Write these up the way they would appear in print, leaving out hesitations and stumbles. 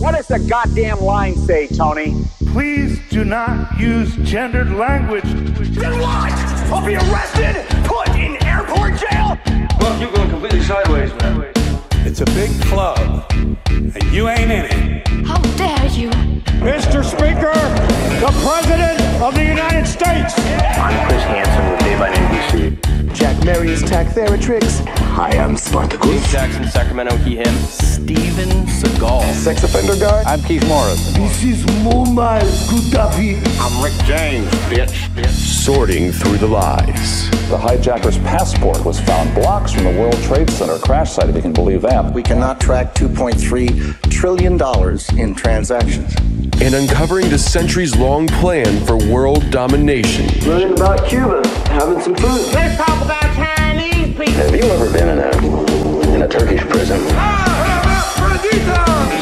What does the goddamn line say, Tony? Please do not use gendered language. Then what? I'll be arrested, put in airport jail? Look, you're going completely sideways, man. It's a big club, and you ain't in it. How dare you? Mr. Speaker, the President of the United States. I'm Chris Hansen with Day by NBC. Jack Marius Tack-Theratrix. Hi, I'm Spartacus. Jackson, Sacramento, he, him. Steven Seagal. Sex offender guy. I'm Keith Morris. This is Muammar Gaddafi. I'm Rick James, bitch. Sorting through the lies. The hijacker's passport was found blocks from the World Trade Center crash site, if you can believe that. We cannot track $2.3 trillion in transactions. And uncovering the centuries-long plan for world domination. Learning about Cuba, having some food. Let's talk about Chinese people. Have you ever been in a Turkish prison?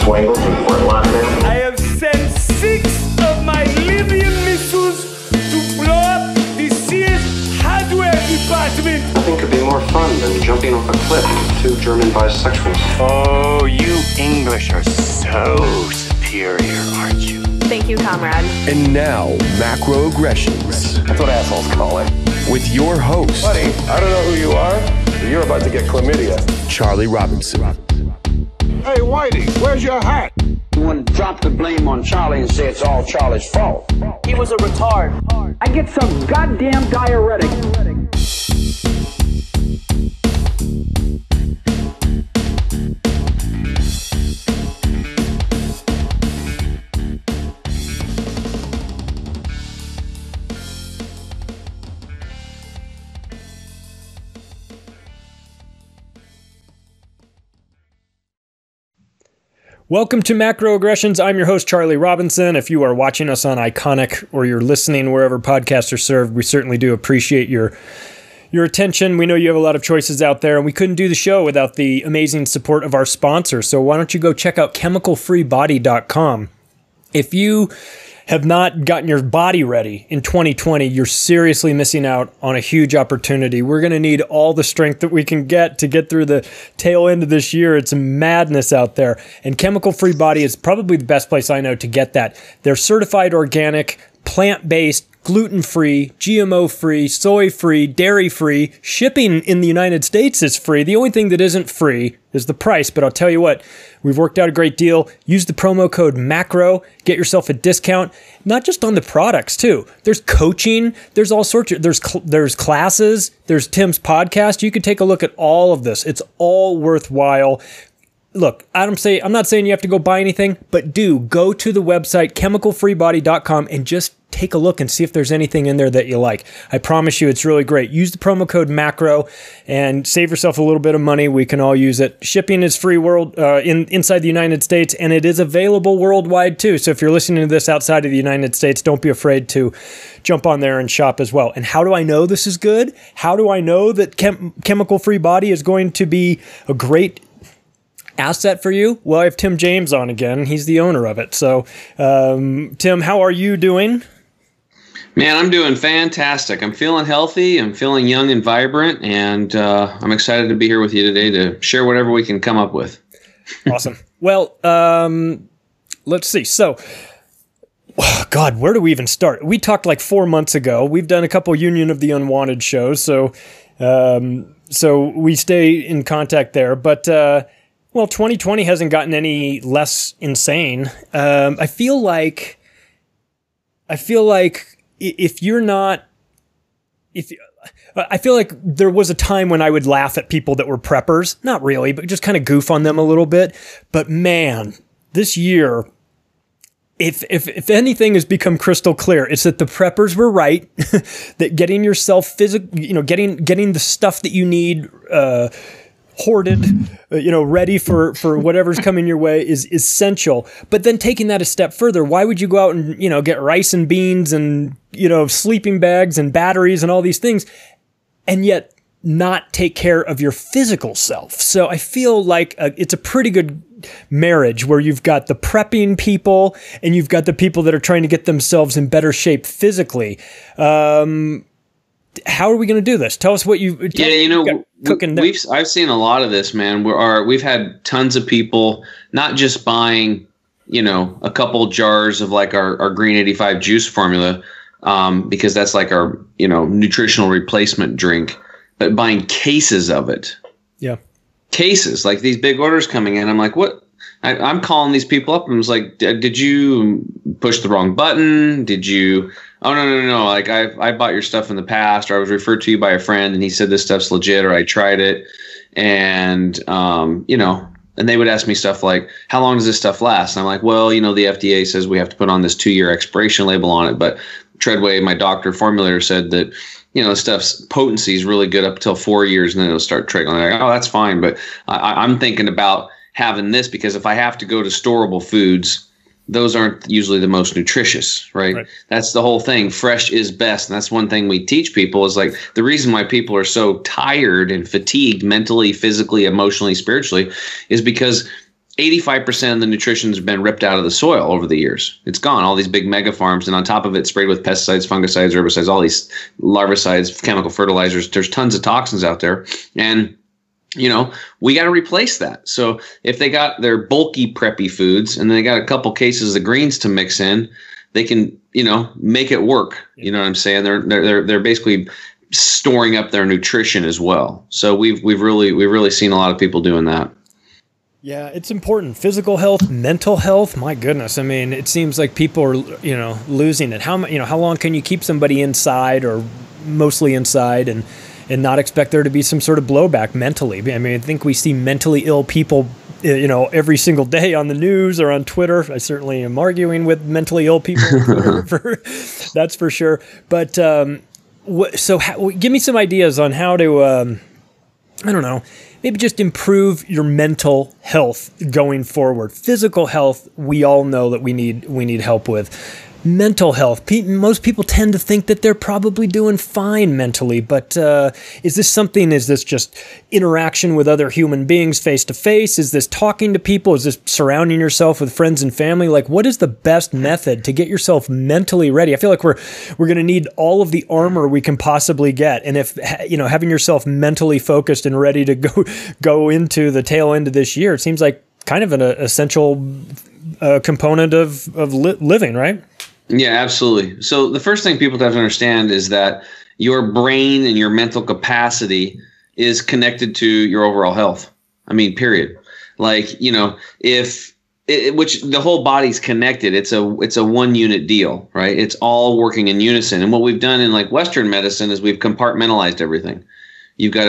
Swangle from Fort Lauderdale. I have sent 6 of my Libyan missiles to blow up the CS hardware department. Nothing could be more fun than jumping off a cliff with 2 German bisexuals. Oh, you English are so superior, aren't you? Thank you, comrade. And now, macroaggressions. That's what assholes call it. With your host, Buddy, I don't know who you are, but you're about to get chlamydia. Charlie Robinson. Hey, Whitey, where's your hat? You want to drop the blame on Charlie and say it's all Charlie's fault. He was a retard. I get some goddamn diuretic. Welcome to Macroaggressions. I'm your host, Charlie Robinson. If you are watching us on Iconic or you're listening wherever podcasts are served, we certainly do appreciate your attention. We know you have a lot of choices out there, and we couldn't do the show without the amazing support of our sponsor. So why don't you go check out chemicalfreebody.com. If you have not gotten your body ready in 2020, you're seriously missing out on a huge opportunity. We're going to need all the strength that we can get to get through the tail end of this year. It's madness out there. And Chemical Free Body is probably the best place I know to get that. They're certified organic, plant-based, gluten-free, GMO-free, soy-free, dairy-free. Shipping in the United States is free. The only thing that isn't free is the price, but I'll tell you what, we've worked out a great deal. Use the promo code MACRO, get yourself a discount, not just on the products too. There's coaching, there's all sorts of, there's classes, there's Tim's podcast. You could take a look at all of this. It's all worthwhile. Look, I'm not saying you have to go buy anything, but do go to the website chemicalfreebody.com and just take a look and see if there's anything in there that you like. I promise you it's really great. Use the promo code MACRO and save yourself a little bit of money. We can all use it. Shipping is free inside the United States, and it is available worldwide too. So if you're listening to this outside of the United States, don't be afraid to jump on there and shop as well. And how do I know this is good? How do I know that Chemical Free Body is going to be a great asset for you? Well, I have Tim James on again. He's the owner of it. So, Tim, how are you doing? Man, I'm doing fantastic. I'm feeling healthy. I'm feeling young and vibrant, and I'm excited to be here with you today to share whatever we can come up with. Awesome. Well, let's see. So, God, where do we even start? We talked like 4 months ago. We've done a couple Union of the Unwanted shows, so we stay in contact there. But, well, 2020 hasn't gotten any less insane. I feel like if you're not, I feel like there was a time when I would laugh at people that were preppers. Not really, but just kind of goof on them a little bit. But man, this year, if anything has become crystal clear, it's that the preppers were right. That getting yourself getting the stuff that you need, hoarded, ready for whatever's coming your way is essential. But then taking that a step further, why would you go out and, get rice and beans and, sleeping bags and batteries and all these things, and yet not take care of your physical self? So I feel like it's a pretty good marriage where you've got the prepping people and you've got the people that are trying to get themselves in better shape physically. How are we going to do this? Tell us what you've cooking. I've seen a lot of this, man. We've had tons of people not just buying, a couple jars of like our Green 85 juice formula, because that's like our, nutritional replacement drink, but buying cases of it. Yeah. Cases, like these big orders coming in. I'm like, what? I'm calling these people up and was like, did you push the wrong button? Did you? Oh, no. Like I bought your stuff in the past, or I was referred to you by a friend and he said this stuff's legit, or I tried it. And, and they would ask me stuff like, how long does this stuff last? And I'm like, well, the FDA says we have to put on this 2-year expiration label on it. But Treadway, my doctor formulator, said that, stuff's potency is really good up until 4 years, and then it'll start trickling. I'm like, oh, that's fine. But I'm thinking about having this because if I have to go to storable foods, those aren't usually the most nutritious, right? That's the whole thing. Fresh is best. And that's one thing we teach people is like the reason why people are so tired and fatigued mentally, physically, emotionally, spiritually is because 85% of the nutrition has been ripped out of the soil over the years. It's gone. All these big mega farms, and on top of it, sprayed with pesticides, fungicides, herbicides, all these larvicides, chemical fertilizers. There's tons of toxins out there. And we got to replace that. So if they got their bulky preppy foods and they got a couple cases of greens to mix in, they can, make it work. You know what I'm saying? They're basically storing up their nutrition as well. So we've really seen a lot of people doing that. Yeah, it's important. Physical health, mental health. My goodness. I mean, it seems like people are, losing it. How long can you keep somebody inside or mostly inside and not expect there to be some sort of blowback mentally? I mean, I think we see mentally ill people, every single day on the news or on Twitter. I certainly am arguing with mentally ill people on Twitter, that's for sure. But give me some ideas on how to, maybe just improve your mental health going forward. Physical health, we all know that we need help with. Mental health, most people tend to think that they're probably doing fine mentally, but is this just interaction with other human beings face to face? Is this talking to people? Is this surrounding yourself with friends and family? Like, what is the best method to get yourself mentally ready? I feel like we're going to need all of the armor we can possibly get, and if having yourself mentally focused and ready to go into the tail end of this year, it seems like kind of an essential component of living, right? Yeah, absolutely. So the first thing people have to understand is that your brain and your mental capacity is connected to your overall health. I mean, period. Like, which the whole body's connected. It's a one unit deal, right? It's all working in unison. And what we've done in like Western medicine is we've compartmentalized everything. You've got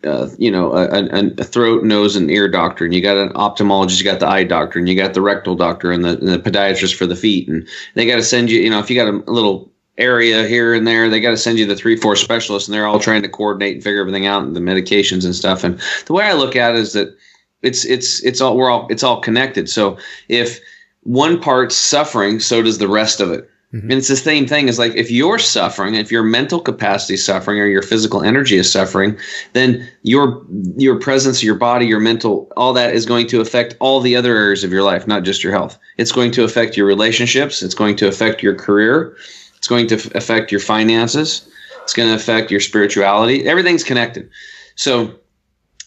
a throat, nose, and ear doctor, and you got an ophthalmologist, you got the eye doctor, and you got the rectal doctor, and the podiatrist for the feet, and they got to send you, if you got a little area here and there, they got to send you the 3-4 specialists, and they're all trying to coordinate and figure everything out, and the medications and stuff. And the way I look at it is that it's all connected. So if one part's suffering, so does the rest of it. Mm-hmm. And it's the same thing as like if you're suffering, if your mental capacity is suffering or your physical energy is suffering, then your presence, your body, your mental, all that is going to affect all the other areas of your life, not just your health. It's going to affect your relationships. It's going to affect your career. It's going to affect your finances. It's going to affect your spirituality. Everything's connected. So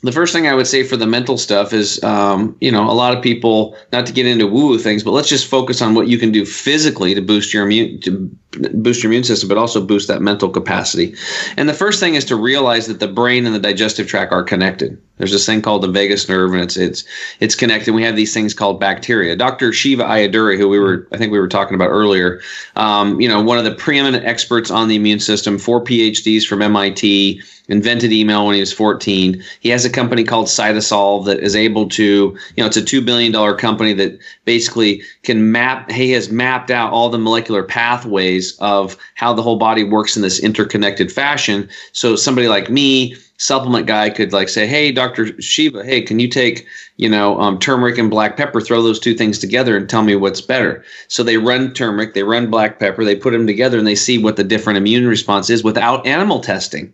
the first thing I would say for the mental stuff is, a lot of people, not to get into woo-woo things, but let's just focus on what you can do physically to boost your immune system, but also boost that mental capacity. And the first thing is to realize that the brain and the digestive tract are connected. There's this thing called the vagus nerve, and it's connected. We have these things called bacteria. Dr. Shiva Ayyadurai, who I think we were talking about earlier, one of the preeminent experts on the immune system, 4 PhDs from MIT, invented email when he was 14. He has a company called Cytosolve that is able to, it's a $2 billion company that basically he has mapped out all the molecular pathways of how the whole body works in this interconnected fashion. So somebody like me, supplement guy, could like say, hey, Dr. Shiva, hey, can you take, turmeric and black pepper, throw those two things together and tell me what's better? So they run turmeric, they run black pepper, they put them together and they see what the different immune response is without animal testing.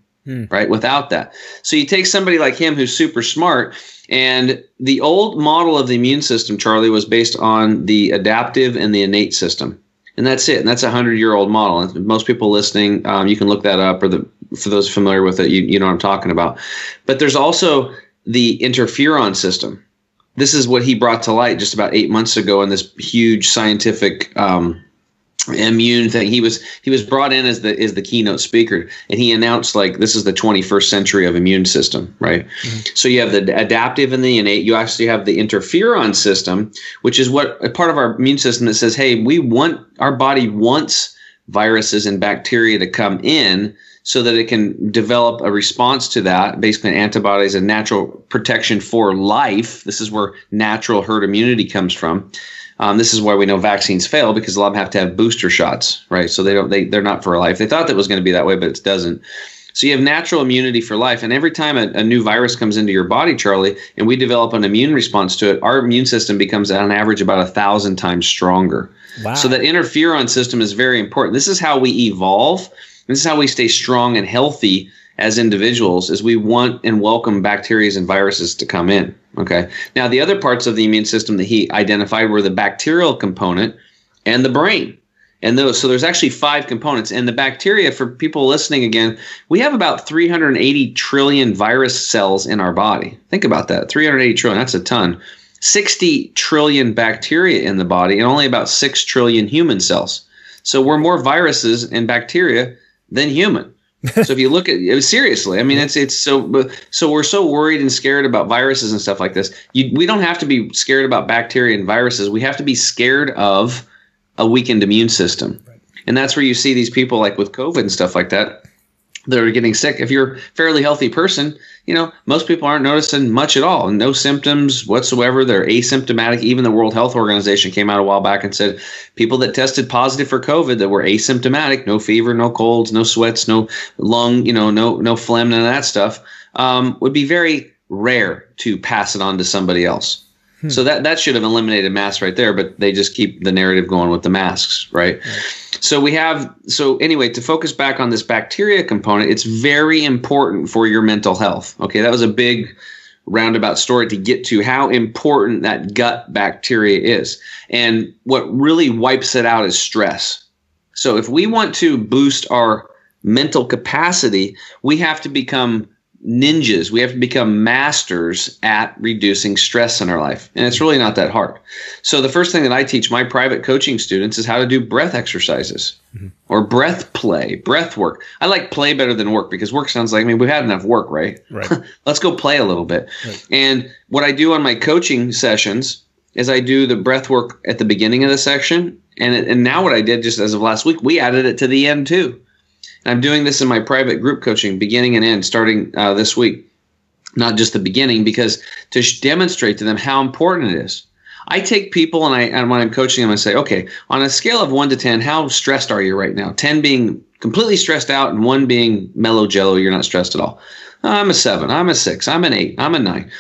Right? Without that. So you take somebody like him who's super smart, and the old model of the immune system, Charlie, was based on the adaptive and the innate system. And that's it. And that's a 100-year-old model. And most people listening, you can look that up, or for those familiar with it, you know what I'm talking about. But there's also the interferon system. this is what he brought to light just about 8 months ago in this huge scientific immune thing. He was brought in as the keynote speaker, and he announced, like, this is the 21st century of immune system, right? Mm-hmm. So you have the adaptive and the innate. You actually have the interferon system, which is a part of our immune system that says, hey, our body wants viruses and bacteria to come in so that it can develop a response to that, basically antibodies and natural protection for life. This is where natural herd immunity comes from. This is why we know vaccines fail, because a lot of them have to have booster shots, right? So they're not for life. They thought that was going to be that way, but it doesn't. So you have natural immunity for life. And every time a new virus comes into your body, Charlie, and we develop an immune response to it, our immune system becomes on average about 1,000 times stronger. Wow. So that interferon system is very important. This is how we evolve. This is how we stay strong and healthy as individuals, is we want and welcome bacteria and viruses to come in. Okay. Now, the other parts of the immune system that he identified were the bacterial component and the brain. And so there's actually 5 components. And the bacteria, for people listening again, we have about 380 trillion virus cells in our body. Think about that. 380 trillion, that's a ton. 60 trillion bacteria in the body, and only about 6 trillion human cells. So we're more viruses and bacteria than human. So if you look at it seriously, I mean, it's so we're so worried and scared about viruses and stuff like this. We don't have to be scared about bacteria and viruses. We have to be scared of a weakened immune system. Right. And that's where you see these people, like with COVID and stuff like that are getting sick. If you're a fairly healthy person, most people aren't noticing much at all. No symptoms whatsoever. They're asymptomatic. Even the World Health Organization came out a while back and said people that tested positive for COVID that were asymptomatic, no fever, no colds, no sweats, no lung, no phlegm, none of that stuff, would be very rare to pass it on to somebody else. So that should have eliminated masks right there, but they just keep the narrative going with the masks, right? So anyway, to focus back on this bacteria component, it's very important for your mental health. Okay, that was a big roundabout story to get to how important that gut bacteria is. And what really wipes it out is stress. So if we want to boost our mental capacity, we have to become ninjas. We have to become masters at reducing stress in our life. And it's really not that hard. So the first thing that I teach my private coaching students is how to do breath exercises or breath play, breath work. I like play better than work, because work sounds like, we've had enough work, right? Let's go play a little bit. Right. And what I do on my coaching sessions is I do the breath work at the beginning of the section. And now what I did just as of last week, we added it to the end too. And I'm doing this in my private group coaching, beginning and end, starting this week. Not just the beginning, because to demonstrate to them how important it is. I take people and when I'm coaching them, I say, okay, on a scale of 1 to 10, how stressed are you right now? 10 being completely stressed out and 1 being mellow jello, you're not stressed at all. I'm a 7, I'm a 6, I'm an 8, I'm a 9.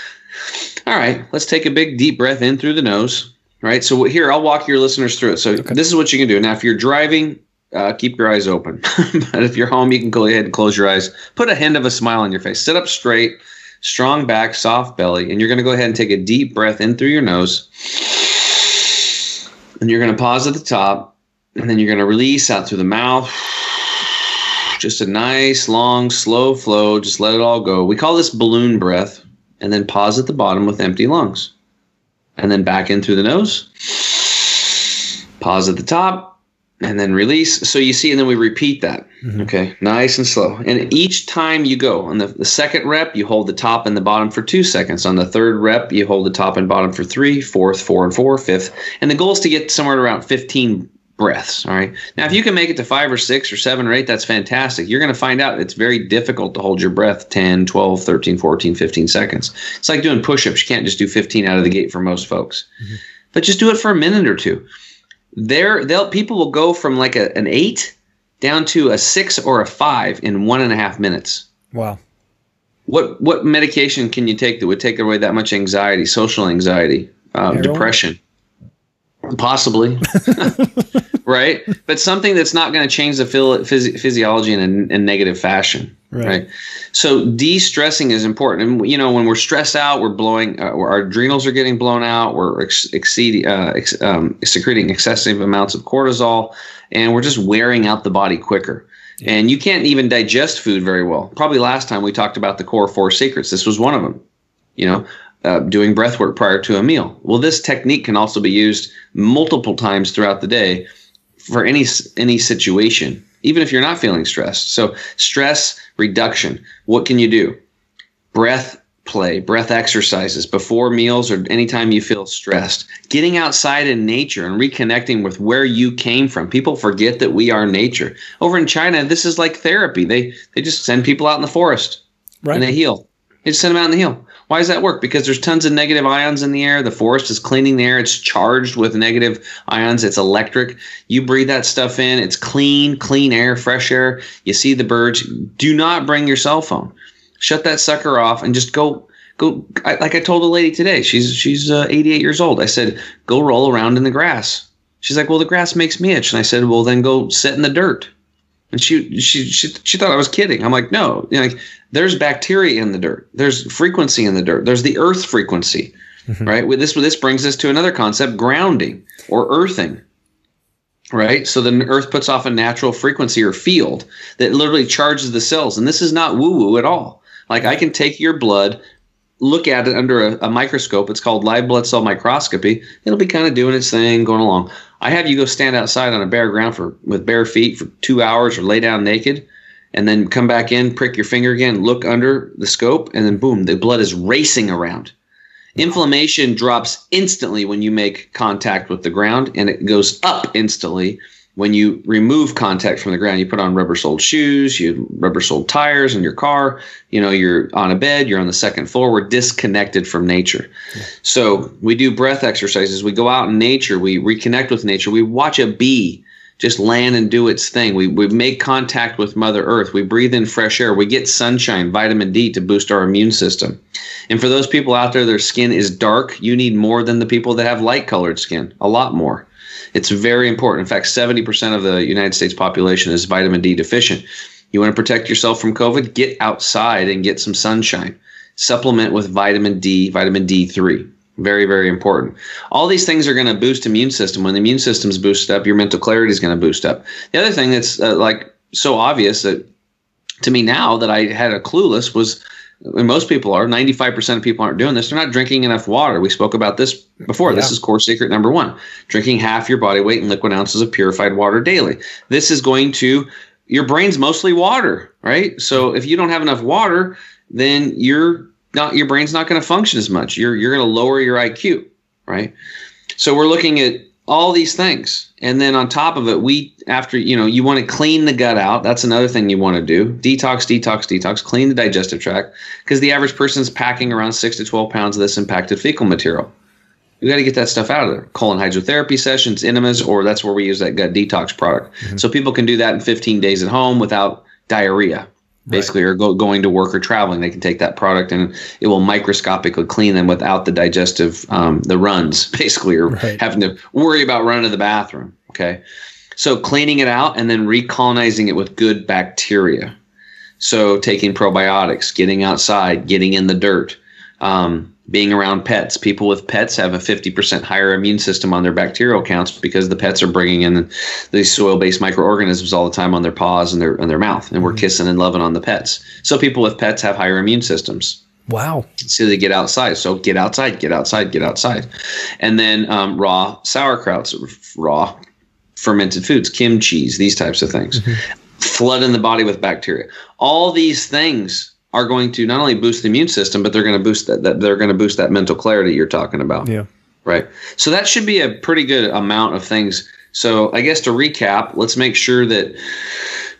All right, let's take a big deep breath in through the nose. Right. So here, I'll walk your listeners through it. So This is what you can do. Now, if you're driving, keep your eyes open. But if you're home, you can go ahead and close your eyes. Put a hint of a smile on your face. Sit up straight, strong back, soft belly. And you're going to go ahead and take a deep breath in through your nose. And you're going to pause at the top. And then you're going to release out through the mouth. Just a nice, long, slow flow. Just let it all go. We call this balloon breath. And then pause at the bottom with empty lungs. And then back in through the nose. Pause at the top. And then release. So you see, and then we repeat that. Okay, nice and slow. And each time you go, on the second rep, you hold the top and the bottom for 2 seconds. On the third rep, you hold the top and bottom for 3, fourth, 4 and 4, fifth. And the goal is to get somewhere around 15 breaths. All right. Now, if you can make it to 5 or 6 or 7 or 8, that's fantastic. You're going to find out it's very difficult to hold your breath 10, 12, 13, 14, 15 seconds. It's like doing push-ups. You can't just do 15 out of the gate for most folks. But just do it for a minute or two. People will go from like an 8 down to a 6 or a 5 in 1.5 minutes. Wow. What medication can you take that would take away that much anxiety, social anxiety, depression? Possibly. Right? But something that's not going to change the physiology in a negative fashion. Right? So de-stressing is important. And, when we're stressed out, we're blowing, our adrenals are getting blown out. We're secreting excessive amounts of cortisol, and we're just wearing out the body quicker. And you can't even digest food very well. Probably last time we talked about the core 4 secrets. This was one of them. doing breath work prior to a meal. Well, this technique can also be used multiple times throughout the day for any situation, even if you're not feeling stressed. So stress reduction, what can you do? Breath play, breath exercises before meals or anytime you feel stressed. Getting outside in nature and reconnecting with where you came from. People forget that we are nature. Over in China, this is like therapy. They just send people out in the forest and they heal. They just send them out in the hill. Why does that work? Because there's tons of negative ions in the air. The forest is cleaning the air. It's charged with negative ions. It's electric. You breathe that stuff in. It's clean air, fresh air. You see the birds. Do not bring your cell phone. Shut that sucker off and just go. Like I told a lady today, she's 88 years old. I said, go roll around in the grass. She's like, well, the grass makes me itch. And I said, well, then go sit in the dirt. And she thought I was kidding. I'm like, no, there's bacteria in the dirt. There's frequency in the dirt. There's the earth frequency, right? This brings us to another concept, grounding or earthing, right? So the earth puts off a natural frequency or field that literally charges the cells. And this is not woo-woo at all. Like I can take your blood, look at it under a microscope. It's called live blood cell microscopy. It'll be kind of doing its thing, going along. I have you go stand outside on a bare ground with bare feet for 2 hours or lay down naked and then come back in, prick your finger again, look under the scope, and then boom, the blood is racing around. Inflammation drops instantly when you make contact with the ground, and it goes up instantly when you remove contact from the ground. You put on rubber-soled shoes, you rubber-soled tires in your car, you're on a bed, you're on the second floor. We're disconnected from nature. Yeah. So we do breath exercises. We go out in nature. We reconnect with nature. We watch a bee just land and do its thing. We make contact with Mother Earth. We breathe in fresh air. We get sunshine, vitamin D to boost our immune system. And for those people out there, their skin is dark, you need more than the people that have light-colored skin, a lot more. It's very important. In fact, 70% of the United States population is vitamin D deficient. You want to protect yourself from COVID? Get outside and get some sunshine. Supplement with vitamin D, vitamin D3. Very, very important. All these things are going to boost immune system. When the immune system's boosted up, your mental clarity is going to boost up. The other thing that's so obvious that to me now that I had a clueless was, and most people are, 95% of people aren't doing this. They're not drinking enough water. We spoke about this before. Yeah. This is core secret number 1. Drinking half your body weight in liquid ounces of purified water daily. This is going to, your brain's mostly water, right? So if you don't have enough water, then your brain's not going to function as much. You're going to lower your IQ, right? So we're looking at all these things. And then on top of it, you want to clean the gut out. That's another thing you want to do. Detox, clean the digestive tract, because the average person's packing around 6 to 12 pounds of this impacted fecal material. You got to get that stuff out of there. Colon hydrotherapy sessions, enemas, or that's where we use that gut detox product. Mm-hmm. So people can do that in 15 days at home without diarrhea. Basically, or going to work or traveling, they can take that product and it will microscopically clean them without the digestive, the runs, basically, or having to worry about running to the bathroom. Okay. So cleaning it out and then recolonizing it with good bacteria. So taking probiotics, getting outside, getting in the dirt, being around pets. People with pets have a 50% higher immune system on their bacterial counts because the pets are bringing in these soil-based microorganisms all the time on their paws and their mouth, and we're kissing and loving on the pets. So people with pets have higher immune systems. Wow. So they get outside. So get outside. And then raw sauerkrauts, raw fermented foods, kimchis, these types of things. Mm-hmm. Flooding the body with bacteria. All these things are going to not only boost the immune system, but they're going to boost that mental clarity you're talking about. Yeah. Right. So that should be a pretty good amount of things. So I guess to recap, let's make sure that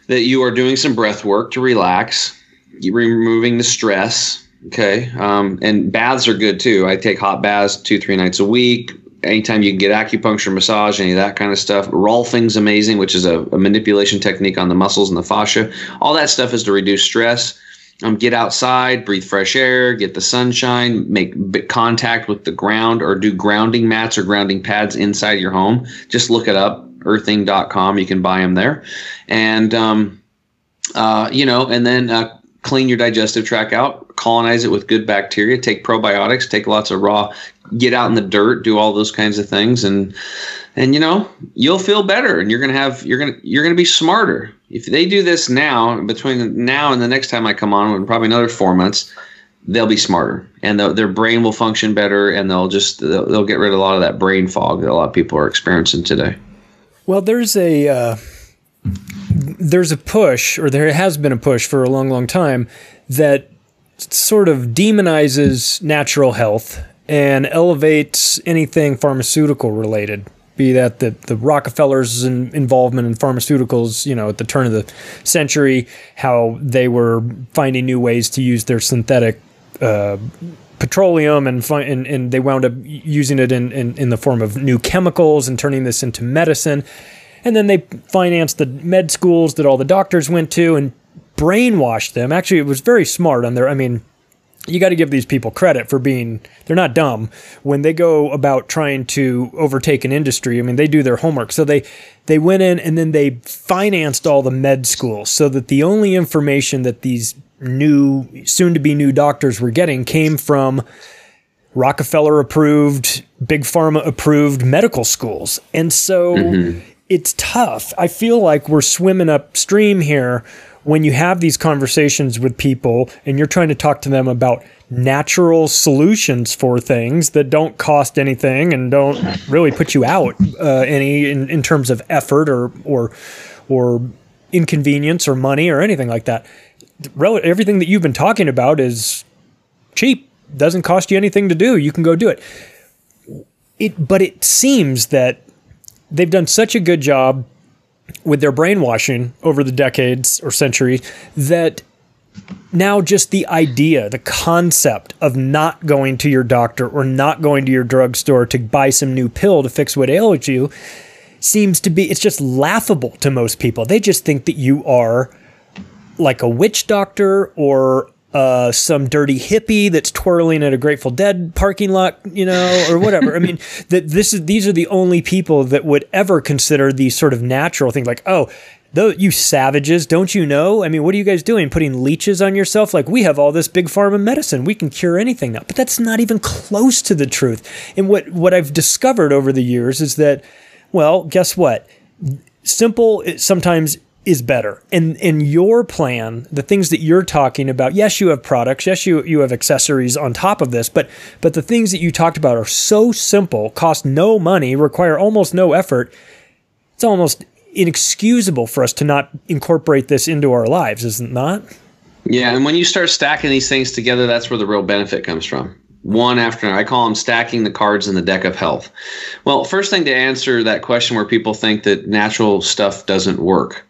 you are doing some breath work to relax, removing the stress. Okay. And baths are good too. I take hot baths 2-3 nights a week. Anytime you can get acupuncture, massage, any of that kind of stuff. Rolfing's amazing, which is a manipulation technique on the muscles and the fascia. All that stuff is to reduce stress. Get outside, breathe fresh air, get the sunshine, make contact with the ground, or do grounding mats or grounding pads inside your home. Just look it up, earthing.com. You can buy them there. And, and then clean your digestive tract out, colonize it with good bacteria, take probiotics, take lots of raw, get out in the dirt, do all those kinds of things. And you'll feel better, and you're going to be smarter. If they do this now, between now and the next time I come on, probably another 4 months, they'll be smarter, and their brain will function better, and they'll get rid of a lot of that brain fog that a lot of people are experiencing today. Well, there's a push, or there has been a push for a long, long time, that sort of demonizes natural health and elevates anything pharmaceutical related. Be that the Rockefellers' involvement in pharmaceuticals, at the turn of the century, how they were finding new ways to use their synthetic petroleum, and they wound up using it in the form of new chemicals and turning this into medicine. And then they financed the med schools that all the doctors went to and brainwashed them. Actually, it was very smart on their, you got to give these people credit for they're not dumb when they go about trying to overtake an industry. They do their homework. So they went in and then they financed all the med schools so that the only information that these soon to be new doctors were getting came from Rockefeller approved, Big Pharma approved medical schools. And so it's tough. I feel like we're swimming upstream here when you have these conversations with people and you're trying to talk to them about natural solutions for things that don't cost anything and don't really put you out any in terms of effort or inconvenience or money or anything like that. Everything that you've been talking about is cheap. Doesn't cost you anything to do. You can go do it. But it seems that they've done such a good job with their brainwashing over the decades or centuries that now just the idea, the concept of not going to your doctor or not going to your drugstore to buy some new pill to fix what ails you seems to be, it's just laughable to most people. They just think that you are like a witch doctor or some dirty hippie that's twirling at a Grateful Dead parking lot, or whatever. These are the only people that would ever consider these sort of natural things. Like, oh, you savages, don't you know? What are you guys doing? Putting leeches on yourself? Like, we have all this Big Pharma medicine. We can cure anything now. But that's not even close to the truth. And what I've discovered over the years is that, well, guess what? Simple sometimes is better. And your plan, the things that you're talking about, yes, you have products, yes, you have accessories on top of this, but the things that you talked about are so simple, cost no money, require almost no effort. It's almost inexcusable for us to not incorporate this into our lives, is it not? Yeah, and when you start stacking these things together, that's where the real benefit comes from. One after another. I call them stacking the cards in the deck of health. Well, first thing to answer that question where people think that natural stuff doesn't work.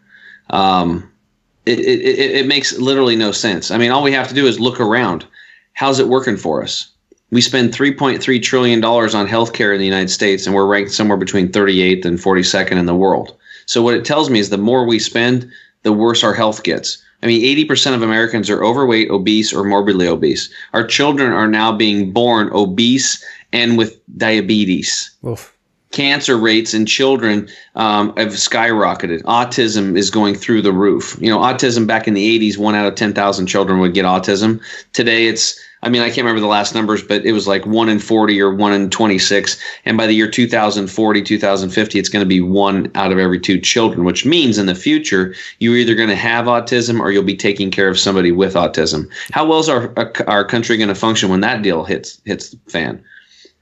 It makes literally no sense. All we have to do is look around. How's it working for us? We spend $3.3 trillion on healthcare in the United States, and we're ranked somewhere between 38th and 42nd in the world. So what it tells me is the more we spend, the worse our health gets. 80% of Americans are overweight, obese, or morbidly obese. Our children are now being born obese and with diabetes. Oof. Cancer rates in children have skyrocketed. Autism is going through the roof. Autism back in the 80s, 1 out of 10,000 children would get autism. Today it's, I can't remember the last numbers, but it was like 1 in 40 or 1 in 26. And by the year 2040, 2050, it's going to be 1 out of every 2 children, which means in the future, you're either going to have autism or you'll be taking care of somebody with autism. How well is our country going to function when that deal hits the fan,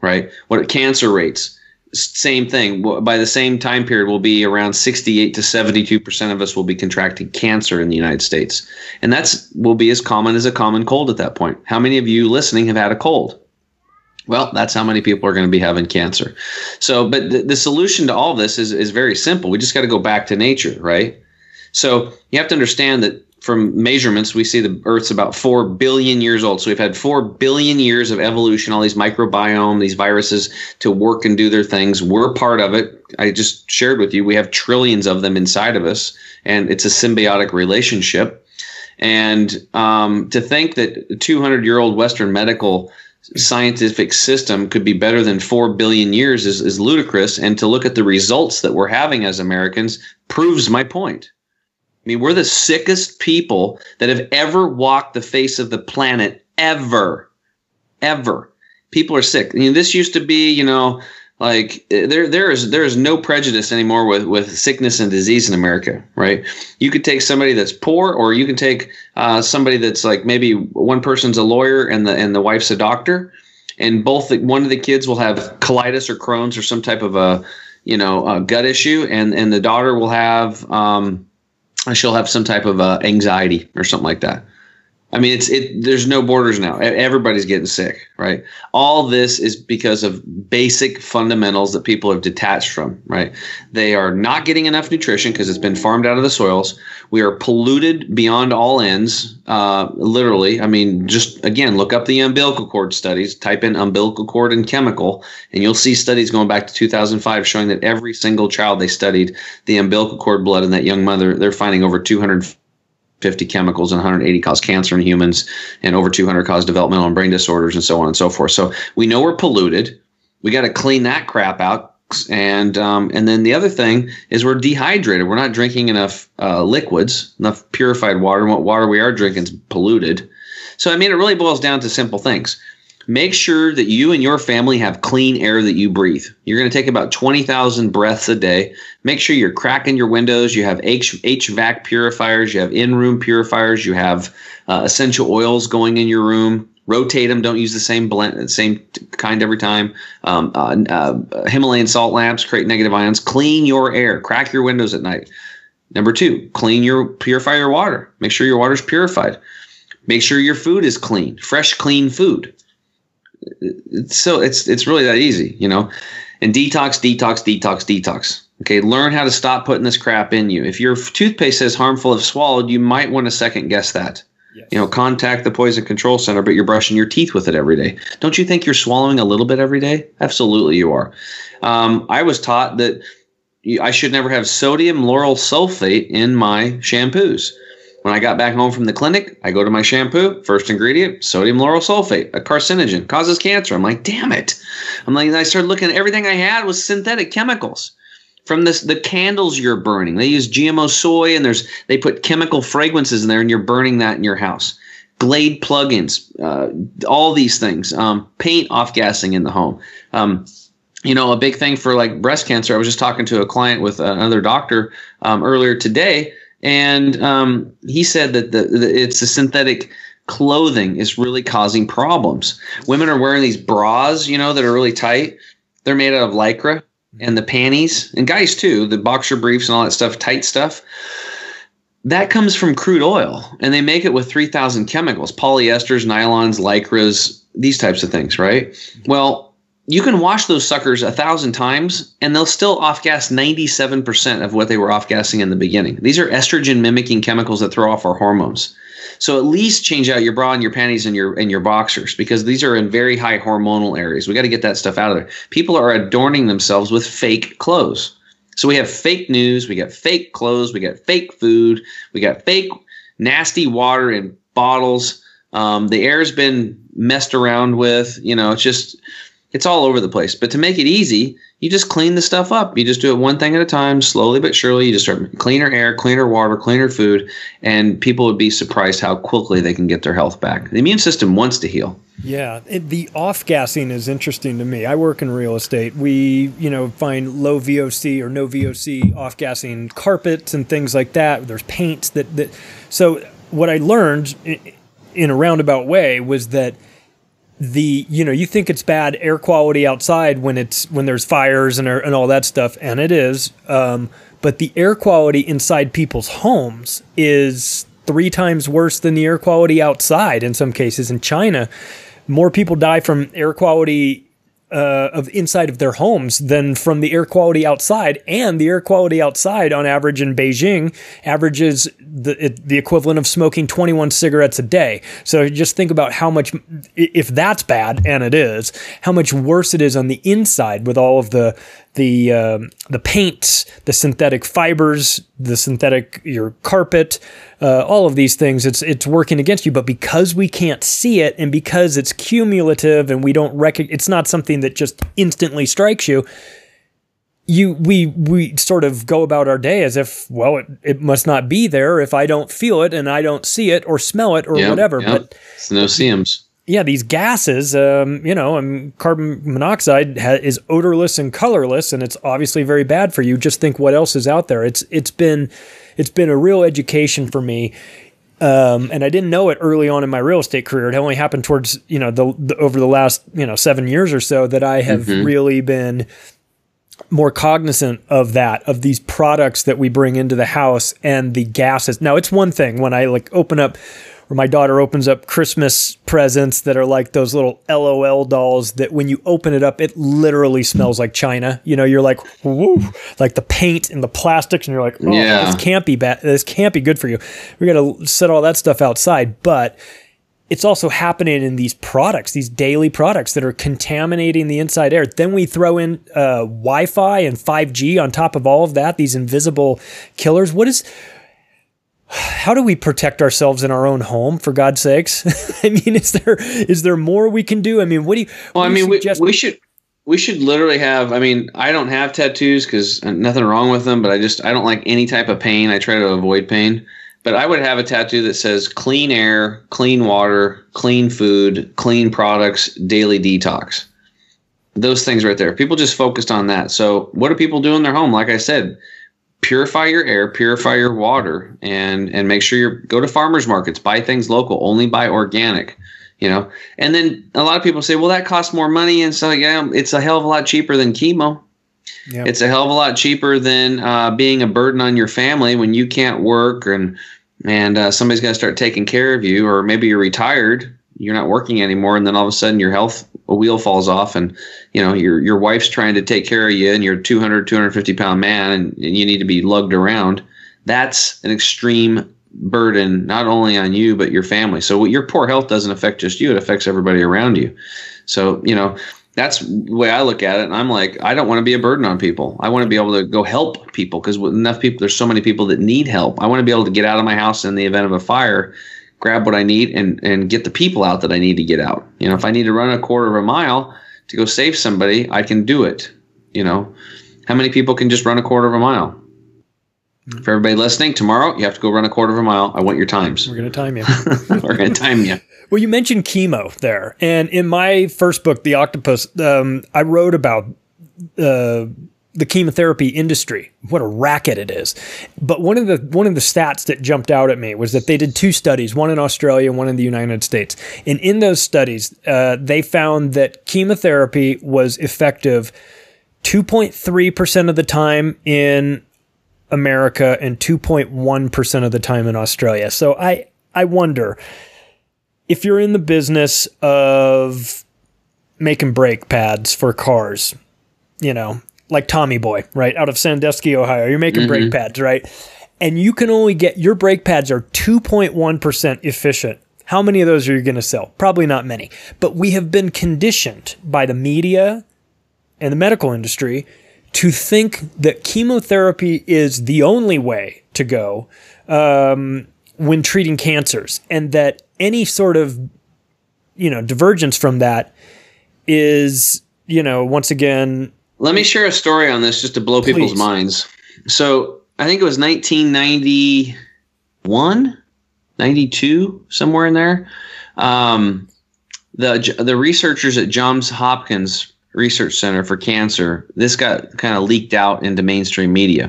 right? What are cancer rates? Same thing. By the same time period, will be around 68 to 72% of us will be contracting cancer in the United States. And will be as common as a common cold at that point. How many of you listening have had a cold? Well, that's how many people are going to be having cancer. So, but the solution to all this is very simple. We just got to go back to nature, right? So you have to understand that from measurements, we see the Earth's about 4 billion years old. So we've had 4 billion years of evolution, all these microbiome, these viruses to work and do their things. We're part of it. I just shared with you, we have trillions of them inside of us, and it's a symbiotic relationship. And to think that a 200-year-old Western medical scientific system could be better than 4 billion years is ludicrous. And to look at the results that we're having as Americans proves my point. We're the sickest people that have ever walked the face of the planet, ever. People are sick. This used to be, Like there is no prejudice anymore with sickness and disease in America, right? You could take somebody that's poor, or you can take somebody that's like maybe one person's a lawyer and the wife's a doctor, and one of the kids will have colitis or Crohn's or some type of a gut issue, and the daughter will have she'll have some type of anxiety or something like that. I mean, there's no borders now. Everybody's getting sick, right? All this is because of basic fundamentals that people have detached from, right? They are not getting enough nutrition because it's been farmed out of the soils. We are polluted beyond all ends, literally. I mean, just, again, look up the umbilical cord studies, type in umbilical cord and chemical, and you'll see studies going back to 2005 showing that every single child they studied, the umbilical cord blood in that young mother, they're finding over 250 chemicals, and 180 cause cancer in humans, and over 200 cause developmental and brain disorders, and so on and so forth. So we know we're polluted. We got to clean that crap out. And then the other thing is we're dehydrated. We're not drinking enough liquids, enough purified water. And what water we are drinking is polluted. So, I mean, it really boils down to simple things. Make sure that you and your family have clean air that you breathe. You're going to take about 20,000 breaths a day. Make sure you're cracking your windows. You have HVAC purifiers. You have in-room purifiers. You have essential oils going in your room. Rotate them. Don't use the same kind every time. Himalayan salt lamps create negative ions. Clean your air. Crack your windows at night. Number 2, purify your water. Make sure your water's purified. Make sure your food is clean. Fresh, clean food. So it's really that easy, and detox. Okay. Learn how to stop putting this crap in you. If your toothpaste says harmful if swallowed, you might want to second guess that. Yes. Contact the Poison Control Center, but you're brushing your teeth with it every day. Don't you think you're swallowing a little bit every day? Absolutely you are. I was taught that I should never have sodium lauryl sulfate in my shampoos. When I got back home from the clinic, I go to my shampoo, first ingredient, sodium lauryl sulfate, a carcinogen, causes cancer. I'm like, damn it. I started looking at everything I had was synthetic chemicals. From the candles you're burning. They use GMO soy, and they put chemical fragrances in there, and you're burning that in your house. Glade plugins, all these things. Paint off-gassing in the home. A big thing for like breast cancer. I was just talking to a client with another doctor earlier today, and he said that it's the synthetic clothing is really causing problems. Women are wearing these bras, that are really tight. They're made out of Lycra, and the panties, and guys too, the boxer briefs and all that stuff, tight stuff. That comes from crude oil, and they make it with 3,000 chemicals, polyesters, nylons, Lycras, these types of things, right? Well, you can wash those suckers 1,000 times, and they'll still off-gas 97% of what they were off-gassing in the beginning. These are estrogen-mimicking chemicals that throw off our hormones. So at least change out your bra and your panties and your boxers, because these are in very high hormonal areas. We got to get that stuff out of there. People are adorning themselves with fake clothes. So we have fake news, we got fake clothes, we got fake food, we got fake nasty water in bottles. The air's been messed around with. It's all over the place. But to make it easy, you just clean the stuff up. You just do it one thing at a time, slowly but surely. You just start cleaner air, cleaner water, cleaner food, and people would be surprised how quickly they can get their health back. The immune system wants to heal. Yeah, the off-gassing is interesting to me. I work in real estate. We, find low VOC or no VOC off-gassing carpets and things like that. There's paints that. So what I learned in a roundabout way was that you think it's bad air quality outside when there's fires and all that stuff, and it is. But the air quality inside people's homes is 3 times worse than the air quality outside in some cases. In China, more people die from air quality of inside of their homes than from the air quality outside. And the air quality outside, on average in Beijing, averages the equivalent of smoking 21 cigarettes a day. So just think about how much, if that's bad, and it is, how much worse it is on the inside with all of the paints, the synthetic fibers, your carpet, all of these things. It's working against you. But because we can't see it, and because it's cumulative, and we don't it's not something that just instantly strikes you. We sort of go about our day as if, well, it must not be there if I don't feel it and I don't see it or smell it or whatever. But it's no seams. these gases, carbon monoxide is odorless and colorless, and it's obviously very bad for you. Just think what else is out there. It's been a real education for me. And I didn't know it early on in my real estate career. It only happened towards, over the last, 7 years or so that I have really been more cognizant of these products that we bring into the house and the gases. Now, it's one thing when I open up, or my daughter opens up Christmas presents that are like those little LOL dolls that when you open it up, it literally smells like China. You're like, woo, like the paint and the plastics, and you're like, oh, this can't be bad. This can't be good for you. We got to set all that stuff outside. But it's also happening in these products, these daily products that are contaminating the inside air. Then we throw in Wi-Fi and 5G on top of all of that, these invisible killers. How do we protect ourselves in our own home, for God's sakes? I mean, is there more we can do? I mean, what do you suggest? We should literally have, I don't have tattoos because nothing wrong with them, but I don't like any type of pain. I try to avoid pain. But I would have a tattoo that says clean air, clean water, clean food, clean products, daily detox. Those things right there. People just focused on that. So what do people do in their home? Like I said, purify your air, purify your water, and make sure you go to farmers markets, buy things local, only buy organic, And then a lot of people say, well, that costs more money. And so, it's a hell of a lot cheaper than chemo. Yep. It's a hell of a lot cheaper than being a burden on your family when you can't work and somebody's got to start taking care of you, or maybe you're retired, you're not working anymore, and then all of a sudden your health, a wheel falls off, and your wife's trying to take care of you, and you're a 250 pound man, and you need to be lugged around. That's an extreme burden, not only on you but your family. So your poor health doesn't affect just you; it affects everybody around you. So that's the way I look at it. And I'm like, I don't want to be a burden on people. I want to be able to go help people, because with enough people, there's so many people that need help. I want to be able to get out of my house in the event of a fire, grab what I need, and get the people out that I need to get out. If I need to run a quarter of a mile to go save somebody, I can do it. How many people can just run a quarter of a mile? For everybody listening, tomorrow you have to go run a quarter of a mile. I want your times. We're going to time you. We're going to time you. Well, you mentioned chemo there. And in my first book, The Octopus, I wrote about the chemotherapy industry, what a racket it is. But one of the stats that jumped out at me was that they did 2 studies, one in Australia and one in the United States. And in those studies, they found that chemotherapy was effective 2.3% of the time in America and 2.1% of the time in Australia. So I wonder, if you're in the business of making brake pads for cars, like Tommy Boy, right, out of Sandusky, Ohio, you're making brake pads, right? And you can only get, your brake pads are 2.1% efficient. How many of those are you going to sell? Probably not many. But we have been conditioned by the media and the medical industry to think that chemotherapy is the only way to go when treating cancers, and that any sort of, divergence from that is, once again. Let me share a story on this just to blow people's minds. So I think it was 1991, 92, somewhere in there. The researchers at Johns Hopkins Research Center for Cancer, this got kind of leaked out into mainstream media.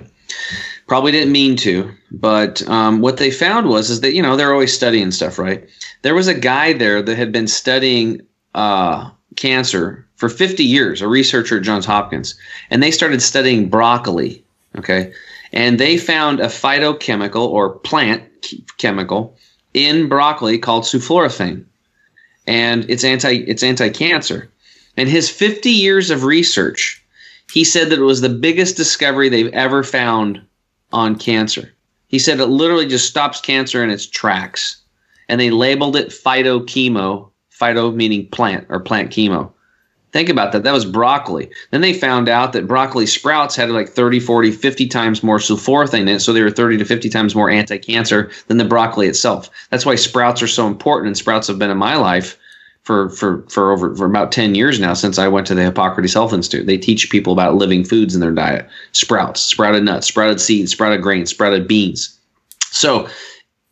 Probably didn't mean to, but what they found was that, they're always studying stuff, right? There was a guy there that had been studying cancer for 50 years, a researcher at Johns Hopkins, and they started studying broccoli, okay? And they found a phytochemical or plant chemical in broccoli called sulforaphane, and it's anti-cancer. In his 50 years of research, he said that it was the biggest discovery they've ever found on cancer. He said it literally just stops cancer in its tracks. And they labeled it phytochemo, phyto meaning plant, or plant chemo. Think about that. That was broccoli. Then they found out that broccoli sprouts had like 30, 40, 50 times more sulforaphane in it, so they were 30 to 50 times more anti-cancer than the broccoli itself. That's why sprouts are so important, and sprouts have been in my life for about 10 years now, since I went to the Hippocrates Health Institute. They teach people about living foods in their diet. Sprouts, sprouted nuts, sprouted seeds, sprouted grains, sprouted beans. So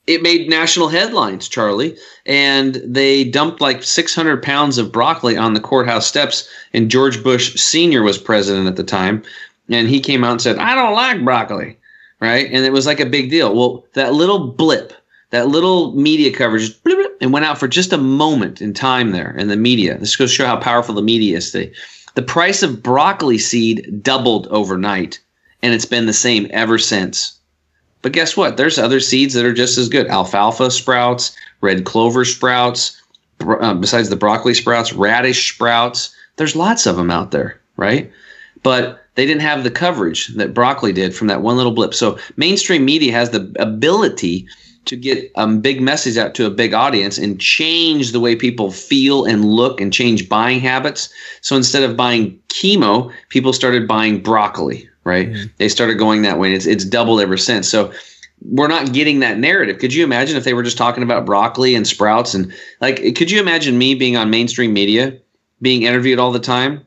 it made national headlines, Charlie. And they dumped like 600 pounds of broccoli on the courthouse steps. And George Bush Sr. was president at the time. And he came out and said, I don't like broccoli. Right. And it was like a big deal. Well, that little blip, that little media coverage, and went out for just a moment in time there in the media. This goes to show how powerful the media is today. The price of broccoli seed doubled overnight, and it's been the same ever since. But guess what? There's other seeds that are just as good. Alfalfa sprouts, red clover sprouts, besides the broccoli sprouts, radish sprouts. There's lots of them out there, right? But they didn't have the coverage that broccoli did from that one little blip. So mainstream media has the ability to get a big message out to a big audience and change the way people feel and look and change buying habits. So instead of buying chemo, people started buying broccoli, right? Mm-hmm. They started going that way. It's doubled ever since. So we're not getting that narrative. Could you imagine if they were just talking about broccoli and sprouts? And like, could you imagine me being on mainstream media, being interviewed all the time?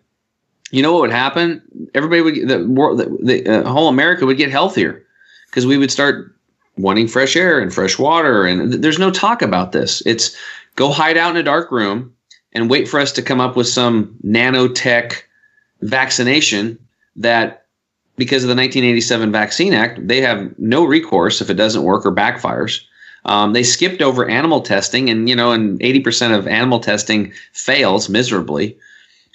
You know what would happen? Everybody would, the whole America would get healthier because we would start wanting fresh air and fresh water. And there's no talk about this. It's go hide out in a dark room and wait for us to come up with some nanotech vaccination that, because of the 1987 Vaccine Act, they have no recourse if it doesn't work or backfires. They skipped over animal testing, and 80% of animal testing fails miserably.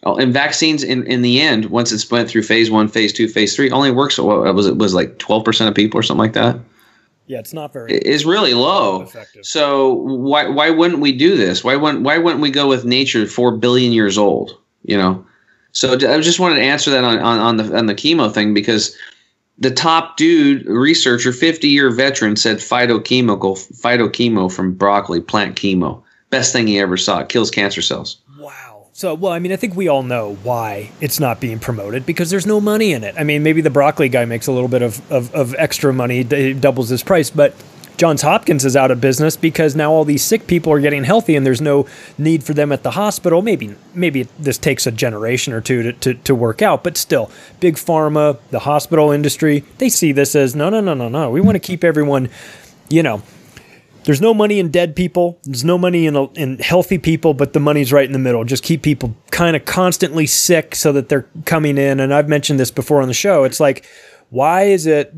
And vaccines, in the end, once it's went through phase 1, phase 2, phase 3, only works. What was it? Was like 12% of people or something like that. Yeah, it's not very. It's really low. Effective. So why wouldn't we do this? Why wouldn't we go with nature 4 billion years old? So I just wanted to answer that on the chemo thing, because the top dude, researcher, 50-year veteran, said phytochemo from broccoli, plant chemo, best thing he ever saw. It kills cancer cells. So, well, I mean, I think we all know why it's not being promoted, because there's no money in it. I mean, maybe the broccoli guy makes a little bit of extra money, doubles his price, but Johns Hopkins is out of business because now all these sick people are getting healthy and there's no need for them at the hospital. Maybe this takes a generation or two to work out, but still, Big Pharma, the hospital industry, they see this as, no. We want to keep everyone, there's no money in dead people. There's no money in healthy people, but the money's right in the middle. Just keep people kind of constantly sick so that they're coming in. And I've mentioned this before on the show. It's like, why is it,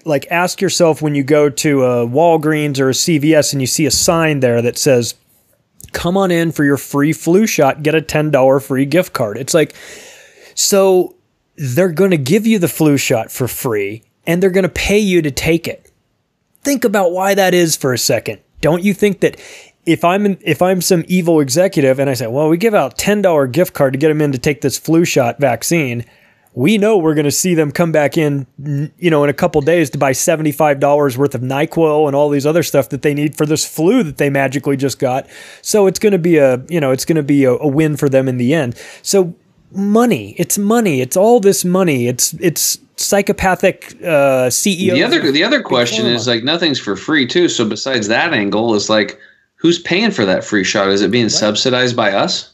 like, ask yourself when you go to a Walgreens or a CVS and you see a sign there that says, come on in for your free flu shot, get a $10 free gift card. It's like, so they're going to give you the flu shot for free and they're going to pay you to take it. Think about why that is for a second. Don't you think that if I'm some evil executive and I say, well, we give out $10 gift card to get them in to take this flu shot vaccine, we know we're going to see them come back in, in a couple days to buy $75 worth of NyQuil and all these other stuff that they need for this flu that they magically just got. So it's going to be a win for them in the end. So money. It's all this money. It's psychopathic CEOs. The other question is, like, nothing's for free too. So besides that angle, is like, who's paying for that free shot? Is it being subsidized by us?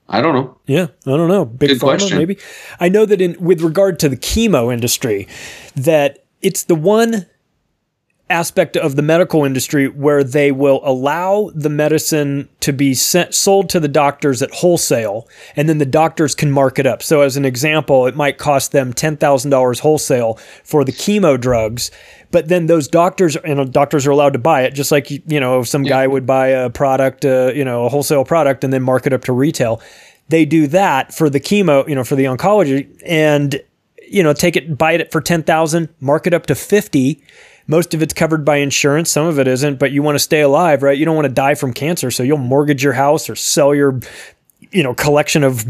I don't know. Yeah, I don't know. Big Pharma, question. Maybe. I know that with regard to the chemo industry, that it's the one aspect of the medical industry where they will allow the medicine to be sold to the doctors at wholesale, and then the doctors can mark it up. So as an example, it might cost them $10,000 wholesale for the chemo drugs, but then those doctors are allowed to buy it, just like, some guy would buy a product, a wholesale product, and then mark it up to retail. They do that for the chemo, for the oncology, and, buy it for $10,000, mark it up to $50,000. Most of it's covered by insurance. Some of it isn't, but you want to stay alive, right? You don't want to die from cancer. So you'll mortgage your house or sell your, collection of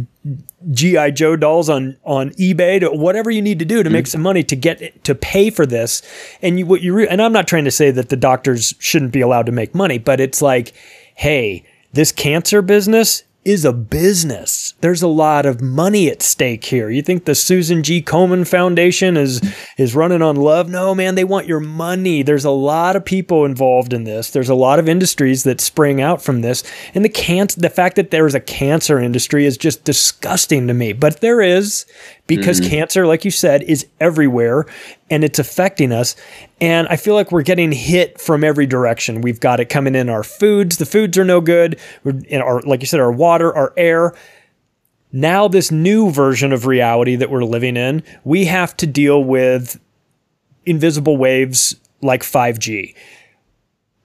G.I. Joe dolls on eBay, to whatever you need to do to make some money to get to pay for this. And and I'm not trying to say that the doctors shouldn't be allowed to make money, but it's like, hey, this cancer business is a business. There's a lot of money at stake here. You think the Susan G. Komen Foundation is running on love? No, man, they want your money. There's a lot of people involved in this. There's a lot of industries that spring out from this. And the fact that there's a cancer industry is just disgusting to me. But there is, because cancer, like you said, is everywhere and it's affecting us. And I feel like we're getting hit from every direction. We've got it coming in our foods. The foods are no good. We're in our, like you said, our water, our air. Now this new version of reality that we're living in, we have to deal with invisible waves like 5G.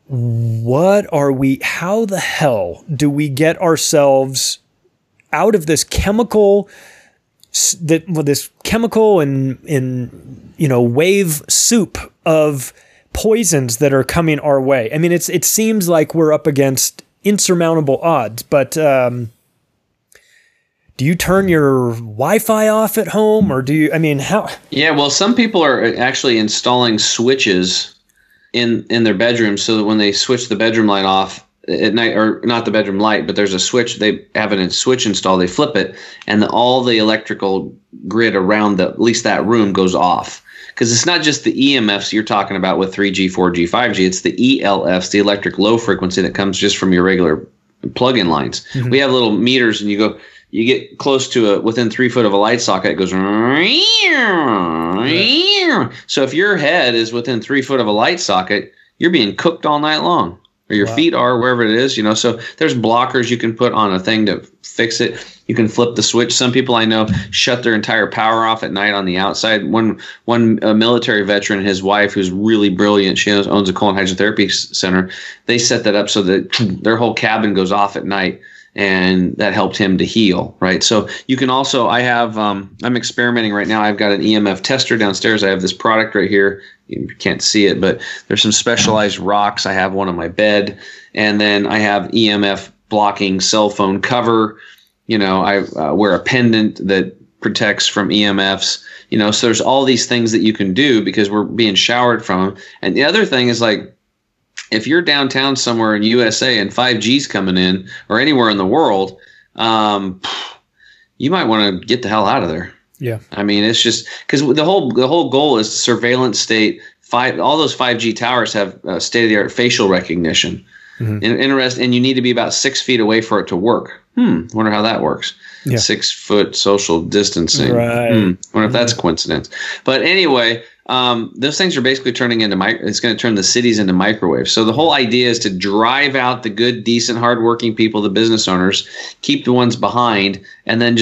How the hell do we get ourselves out of this chemical and wave soup of poisons that are coming our way? I mean, it seems like we're up against insurmountable odds, but do you turn your Wi-Fi off at home, or how? Yeah, well, some people are actually installing switches in their bedrooms so that when they switch the bedroom light off at night, or not the bedroom light, but there's a switch, they have a switch installed, they flip it, and all the electrical grid around at least that room goes off. Because it's not just the EMFs you're talking about with 3G, 4G, 5G, it's the ELFs, the electric low frequency that comes just from your regular plug-in lines. Mm-hmm. We have little meters, and you get close to within 3 foot of a light socket, it goes. So if your head is within 3 foot of a light socket, you're being cooked all night long. Or your feet are, wherever it is, so there's blockers you can put on a thing to fix it. You can flip the switch. Some people I know shut their entire power off at night on the outside. One military veteran, his wife, who's really brilliant, she owns a colon hydrotherapy center, they set that up so that their whole cabin goes off at night, and that helped him to heal, right? So you can also, I'm experimenting right now. I've got an EMF tester downstairs. I have this product right here. You can't see it, but there's some specialized rocks. I have one on my bed, and then I have EMF blocking cell phone cover. I wear a pendant that protects from EMFs. So there's all these things that you can do because we're being showered from them. And the other thing is, like, if you're downtown somewhere in USA and 5G's coming in, or anywhere in the world, you might want to get the hell out of there. Yeah, I mean, it's just because the whole goal is surveillance state. All those 5G towers have state of the art facial recognition. Mm-hmm. And you need to be about 6 feet away for it to work. Wonder how that works. Yeah. 6 foot social distancing. Right. Wonder if that's a coincidence. But anyway, those things are basically turning into it's going to turn the cities into microwaves. So the whole idea is to drive out the good, decent, hardworking people, the business owners, keep the ones behind, and then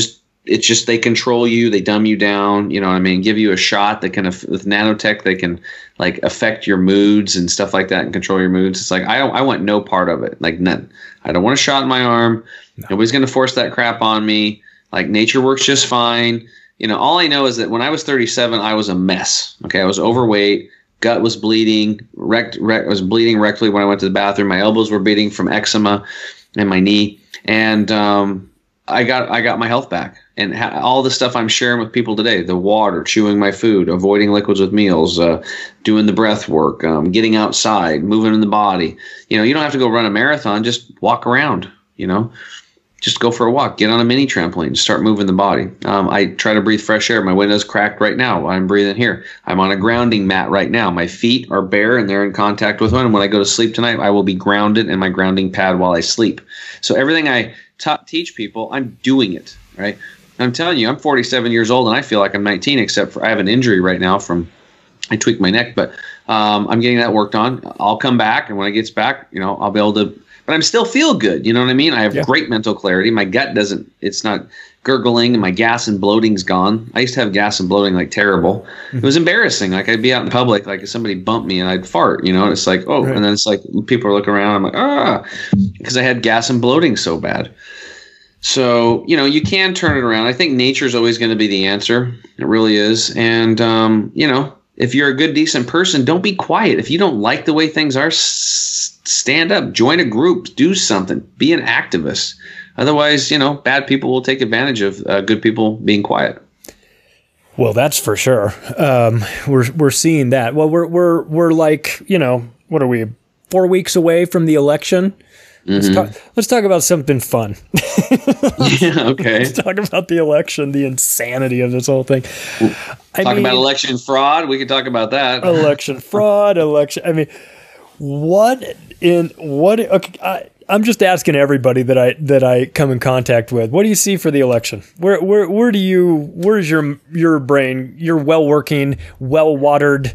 they control you, they dumb you down, give you a shot that can, with nanotech, they can like affect your moods and stuff like that and control your moods. It's like, I want no part of it. Like, none. I don't want a shot in my arm. No. Nobody's going to force that crap on me. Like, nature works just fine. All I know is that when I was 37, I was a mess. Okay. I was overweight. Gut was bleeding. I was bleeding rectally when I went to the bathroom. My elbows were bleeding from eczema and my knee. And, I got my health back, and all the stuff I'm sharing with people today, the water, chewing my food, avoiding liquids with meals, doing the breath work, getting outside, moving in the body. You don't have to go run a marathon, just walk around, just go for a walk, get on a mini trampoline, start moving the body. I try to breathe fresh air. My window's cracked right now. I'm breathing here. I'm on a grounding mat right now. My feet are bare and they're in contact with one. And when I go to sleep tonight, I will be grounded in my grounding pad while I sleep. So everything I teach people, I'm doing it, right? I'm telling you, I'm 47 years old and I feel like I'm 19, except for I have an injury right now I tweaked my neck, but I'm getting that worked on. I'll come back, and when it gets back, I'll be able to, but I'm still feel good. You know what I mean? I have great mental clarity. My gut it's not gurgling, and my gas and bloating's gone. I used to have gas and bloating like terrible. Mm-hmm. It was embarrassing. Like, I'd be out in public, like if somebody bumped me and I'd fart, and it's like, oh, right. And then it's like people are looking around. I'm like, because I had gas and bloating so bad. So, you can turn it around. I think nature's always going to be the answer. It really is. And, if you're a good, decent person, don't be quiet. If you don't like the way things are, stand up, join a group, do something, be an activist. Otherwise, bad people will take advantage of good people being quiet. Well, that's for sure. We're seeing that. Well, we're like, what are we, 4 weeks away from the election? Let's talk about something fun. Yeah, okay. Let's talk about the election, the insanity of this whole thing. Talk about election fraud. We could talk about that. Election fraud, I mean, I'm just asking everybody that I come in contact with. What do you see for the election? Where's your brain, your well-working, well-watered,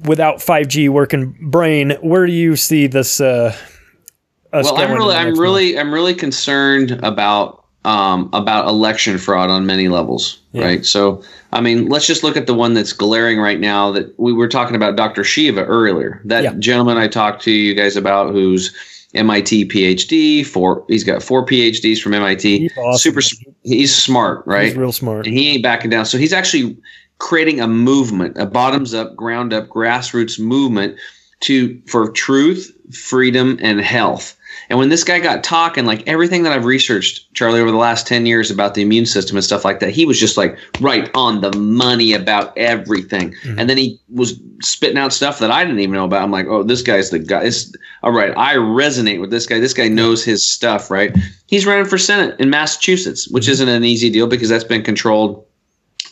without 5G working brain? Where do you see this? I'm really concerned about election fraud on many levels, right? So, I mean, let's just look at the one that's glaring right now. That we were talking about Dr. Shiva earlier. That gentleman I talked to you guys about, who's MIT PhD. He's got 4 PhDs from MIT. He's awesome. He's smart, right? He's real smart, and he ain't backing down. So he's actually creating a movement, a bottoms-up, ground-up, grassroots movement for truth, freedom, and health. And when this guy got talking, like everything that I've researched, Charlie, over the last 10 years about the immune system and stuff like that, he was just like right on the money about everything. Mm-hmm. And then he was spitting out stuff that I didn't even know about. I'm like, oh, this guy's the guy. All right, I resonate with this guy. This guy knows his stuff, right? He's running for Senate in Massachusetts, which isn't an easy deal because that's been controlled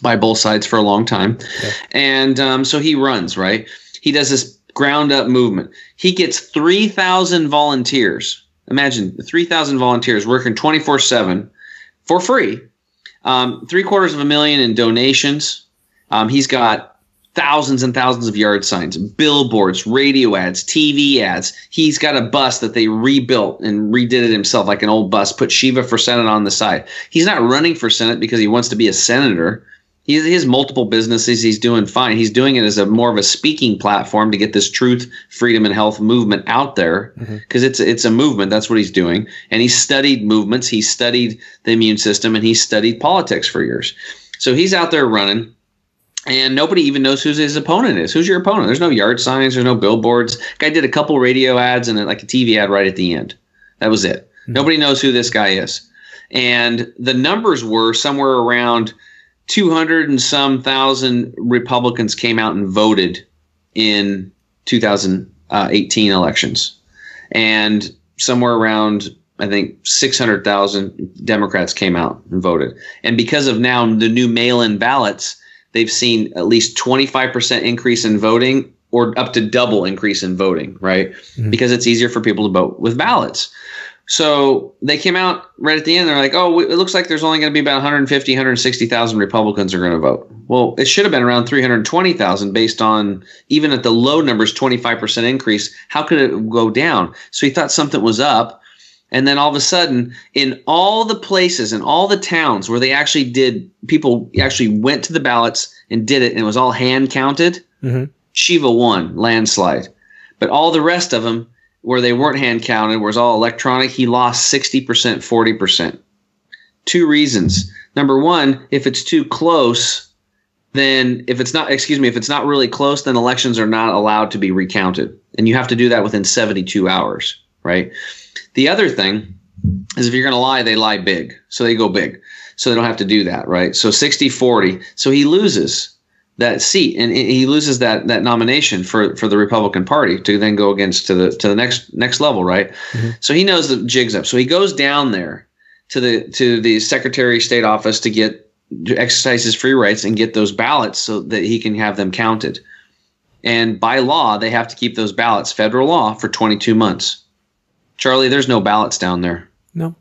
by both sides for a long time. Okay. And so he runs, right? He does this ground up movement. He gets 3,000 volunteers. Imagine 3,000 volunteers working 24/7 for free. $750,000 in donations. He's got thousands and thousands of yard signs, billboards, radio ads, TV ads. He's got a bus that they rebuilt and redid it himself, like an old bus, put Shiva for Senate on the side. He's not running for Senate because he wants to be a senator. He has multiple businesses. He's doing fine. He's doing it as more of a speaking platform to get this truth, freedom, and health movement out there because it's a movement. That's what he's doing. And he studied movements. He studied the immune system, and he studied politics for years. So he's out there running, and nobody even knows who his opponent is. Who's your opponent? There's no yard signs. There's no billboards. Guy did a couple radio ads and like a TV ad right at the end. That was it. Nobody knows who this guy is. And the numbers were somewhere around 200 and some thousand Republicans came out and voted in 2018 elections. And somewhere around, I think, 600,000 Democrats came out and voted. And because of now the new mail-in ballots, they've seen at least 25% increase in voting or up to double increase in voting, right? Mm-hmm. Because it's easier for people to vote with ballots. So they came out right at the end. They're like, oh, it looks like there's only going to be about 150, 160,000 Republicans are going to vote. Well, it should have been around 320,000 based on, even at the low numbers, 25% increase. How could it go down? So he thought something was up. And then all of a sudden, in all the places, in all the towns where they actually did, people actually went to the ballots and did it, and it was all hand counted, Shiva won, landslide. But all the rest of them, where they weren't hand counted, where it was all electronic, he lost 60%, 40%. Two reasons. Number one, if it's too close, then if it's not really close, then elections are not allowed to be recounted. And you have to do that within 72 hours, right? The other thing is if you're going to lie, they lie big. So they go big. So they don't have to do that, right? So 60-40. So he loses that seat, and he loses that nomination for the Republican Party to then go against to the next level, right? Mm-hmm. So he knows the jig's up. So he goes down there to the Secretary of State office to exercise his free rights and get those ballots so that he can have them counted. And by law, they have to keep those ballots, federal law, for 22 months. Charlie, there's no ballots down there. No,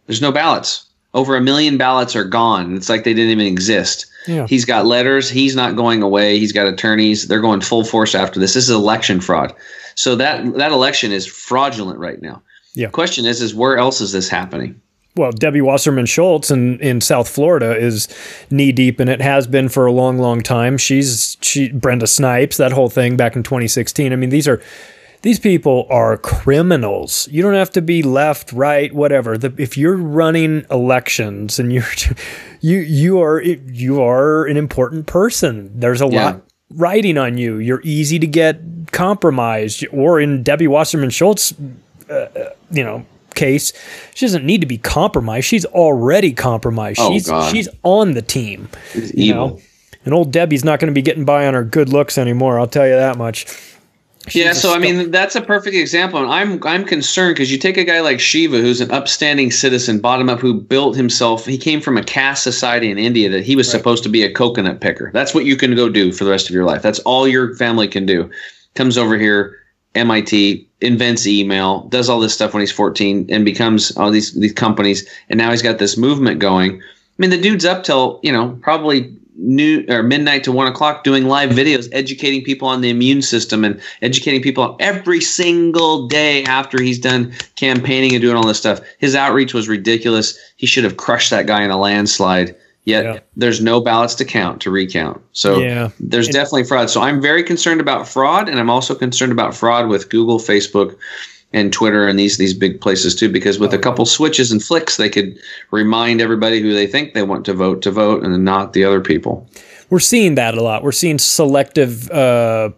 there's no ballots. Over 1 million ballots are gone. It's like they didn't even exist. Yeah. He's got letters. He's not going away. He's got attorneys. They're going full force after this. This is election fraud. So that election is fraudulent right now. Yeah. The question is where else is this happening? Well, Debbie Wasserman Schultz in South Florida is knee deep, and it has been for a long, long time. Brenda Snipes, that whole thing back in 2016. I mean, these people are criminals. You don't have to be left, right, whatever. If you're running elections and you are an important person, there's a lot riding on you. You're easy to get compromised. Or in Debbie Wasserman Schultz, case, she doesn't need to be compromised. She's already compromised. She's on the team. It's evil. And old Debbie's not going to be getting by on her good looks anymore. I'll tell you that much. Yeah, so I mean that's a perfect example, and I'm concerned because you take a guy like Shiva, who's an upstanding citizen, bottom up, who built himself. He came from a caste society in India that he was supposed to be a coconut picker. That's what you can go do for the rest of your life. That's all your family can do. Comes over here, MIT, invents email, does all this stuff when he's 14, and becomes all these companies, and now he's got this movement going. I mean, the dude's up till probably midnight to 1 o'clock doing live videos, educating people on the immune system and educating people every single day after he's done campaigning and doing all this stuff. His outreach was ridiculous. He should have crushed that guy in a landslide. Yet there's no ballots to recount. So there's definitely fraud. So I'm very concerned about fraud, and I'm also concerned about fraud with Google, Facebook, and Twitter and these big places too, because with a couple switches and flicks, they could remind everybody who they think they want to vote, and then not the other people. We're seeing that a lot. We're seeing selective a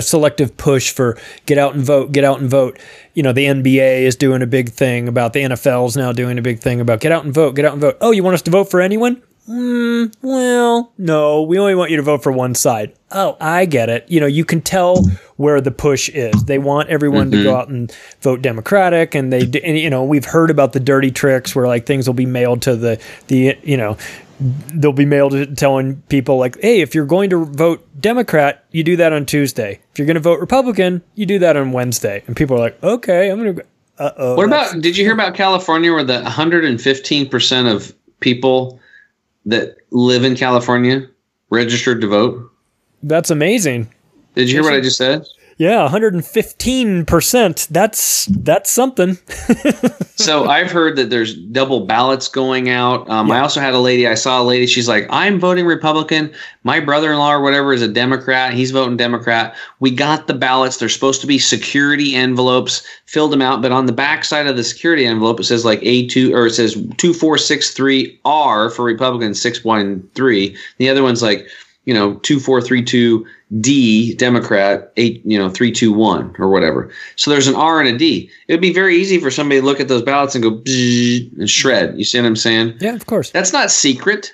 selective push for get out and vote, get out and vote. The NBA is doing a big thing about, the NFL is now doing a big thing about get out and vote, get out and vote. Oh, you want us to vote for anyone? Well, no, we only want you to vote for one side. Oh, I get it. You can tell where the push is. They want everyone to go out and vote Democratic, and we've heard about the dirty tricks where things will be mailed to they'll be mailed to telling people hey, if you're going to vote Democrat, you do that on Tuesday. If you're going to vote Republican, you do that on Wednesday. And people are like, okay, I'm going to go. What about, did you hear about California where the 115% of people that live in California registered to vote? That's amazing. Did you hear what I just said? Yeah, 115%. That's something. So I've heard that there's double ballots going out. I also had I saw a lady, she's like, I'm voting Republican. My brother-in-law or whatever is a Democrat. He's voting Democrat. We got the ballots. They're supposed to be security envelopes, filled them out. But on the back side of the security envelope, it says A2, or it says 2463R for Republican, 613. The other one's 2432D Democrat, 321 or whatever. So there's an R and a D. It would be very easy for somebody to look at those ballots and go and shred. You see what I'm saying? Yeah, of course. That's not secret,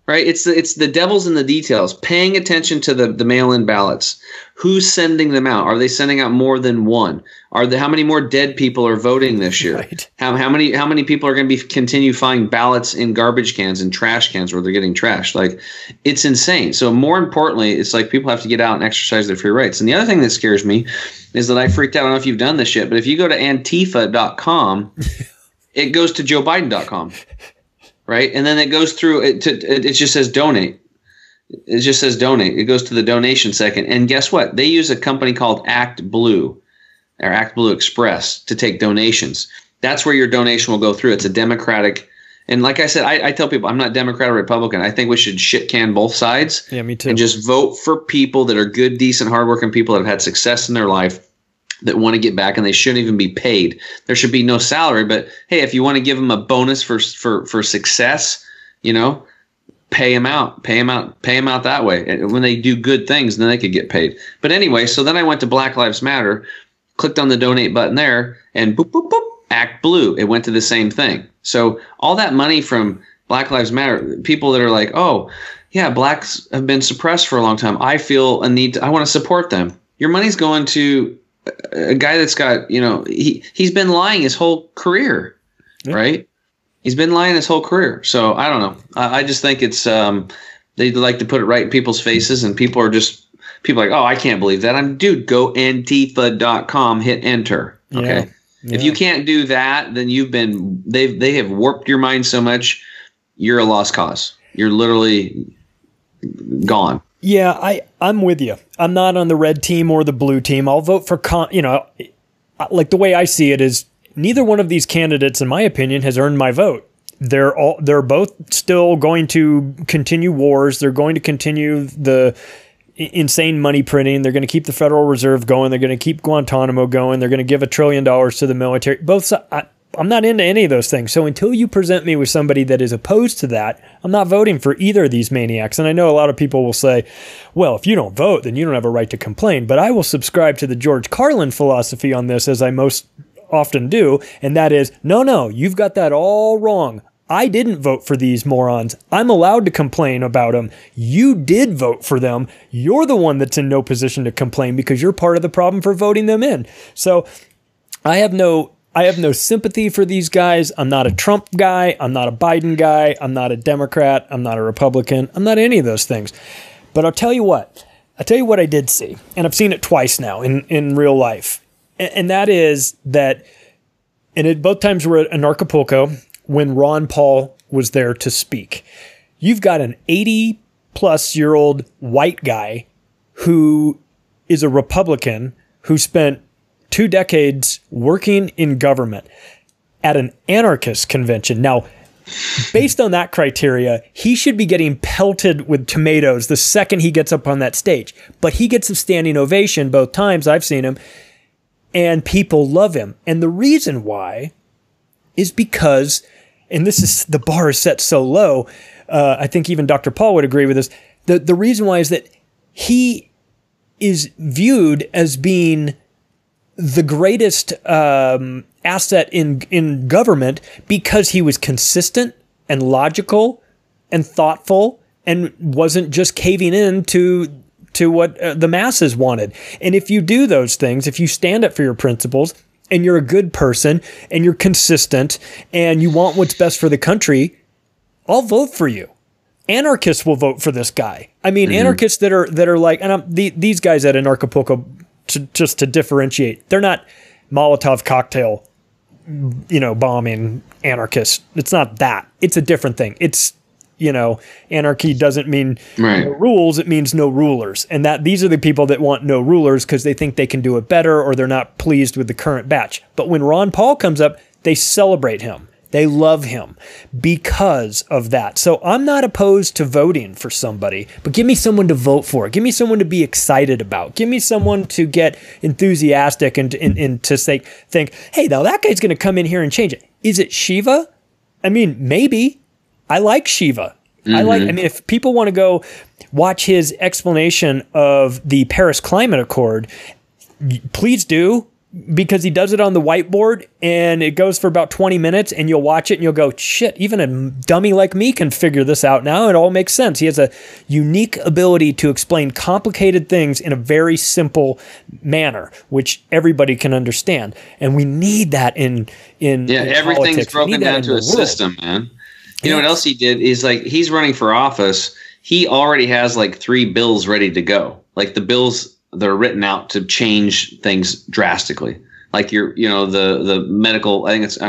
right? It's the devil's in the details. Paying attention to the mail-in ballots. Who's sending them out? Are they sending out more than one? How many more dead people are voting this year? Right. How many people are going to continue finding ballots in garbage cans and trash cans where they're getting trashed? It's insane. So more importantly, it's people have to get out and exercise their free rights. And the other thing that scares me is that I freaked out. I don't know if you've done this yet, but if you go to Antifa.com, it goes to JoeBiden.com, right? And then it goes through it just says donate. It just says donate. It goes to the donation second. And guess what? They use a company called Act Blue or Act Blue Express to take donations. That's where your donation will go through. It's a Democratic. And like I said, I tell people I'm not Democrat or Republican. I think we should shit can both sides. Yeah, me too. And just vote for people that are good, decent, hardworking people that have had success in their life, that want to get back, and they shouldn't even be paid. There should be no salary. But hey, if you want to give them a bonus for success, pay them out that way. And when they do good things, then they could get paid. But anyway, so then I went to Black Lives Matter, clicked on the donate button there, and boop, boop, boop, Act Blue. It went to the same thing. So all that money from Black Lives Matter, people that are like, oh, yeah, blacks have been suppressed for a long time. I feel a need I want to support them. Your money's going to a guy that's got, he's been lying his whole career, right? He's been lying his whole career. So I don't know. I just think it's they like to put it right in people's faces, and people are like, oh, I can't believe that. Dude, go Antifa.com, hit enter. Okay. Yeah. If you can't do that, then they have warped your mind so much, you're a lost cause. You're literally gone. Yeah, I'm with you. I'm not on the red team or the blue team. I'll vote for the way I see it is, neither one of these candidates, in my opinion, has earned my vote. They're both still going to continue wars. They're going to continue the insane money printing. They're going to keep the Federal Reserve going. They're going to keep Guantanamo going. They're going to give $1 trillion to the military. Both sides. I'm not into any of those things. So until you present me with somebody that is opposed to that, I'm not voting for either of these maniacs. And I know a lot of people will say, well, if you don't vote, then you don't have a right to complain. But I will subscribe to the George Carlin philosophy on this, as I most often do. And that is, no, you've got that all wrong. I didn't vote for these morons. I'm allowed to complain about them. You did vote for them. You're the one that's in no position to complain because you're part of the problem for voting them in. So I have no sympathy for these guys. I'm not a Trump guy. I'm not a Biden guy. I'm not a Democrat. I'm not a Republican. I'm not any of those things. But I'll tell you what I did see, and I've seen it twice now in real life. And that is that, and both times we're in Acapulco when Ron Paul was there to speak. You've got an 80-plus-year-old white guy who is a Republican who spent 2 decades working in government at an anarchist convention. Now, based on that criteria, he should be getting pelted with tomatoes the second he gets up on that stage. But he gets a standing ovation both times I've seen him, and people love him. And the reason why is because, and the bar is set so low, I think even Dr. Paul would agree with this, the reason why is that he is viewed as being the greatest asset in government because he was consistent and logical and thoughtful and wasn't just caving in to what the masses wanted. And if you do those things, if you stand up for your principles and you're a good person and you're consistent and you want what's best for the country, I'll vote for you. Anarchists will vote for this guy. I mean, anarchists that are like, and these guys at Acapulco, just to differentiate, they're not Molotov cocktail, bombing anarchists. It's not that. It's a different thing. It's, anarchy doesn't mean no rules. It means no rulers. And these are the people that want no rulers because they think they can do it better or they're not pleased with the current batch. But when Ron Paul comes up, they celebrate him. They love him because of that. So I'm not opposed to voting for somebody, but give me someone to vote for. Give me someone to be excited about. Give me someone to get enthusiastic and to think, hey, now that guy's going to come in here and change it. Is it Shiva? I mean, maybe. I like Shiva. If people want to go watch his explanation of the Paris Climate Accord, please do. Because he does it on the whiteboard and it goes for about 20 minutes and you'll watch it and you'll go, shit, even a dummy like me can figure this out now. It all makes sense. He has a unique ability to explain complicated things in a very simple manner, which everybody can understand. And we need that in everything's politics. Broken down to a system, man. You know what else he did is he's running for office. He already has 3 bills ready to go. The bills that are written out to change things drastically, the medical, I think it's,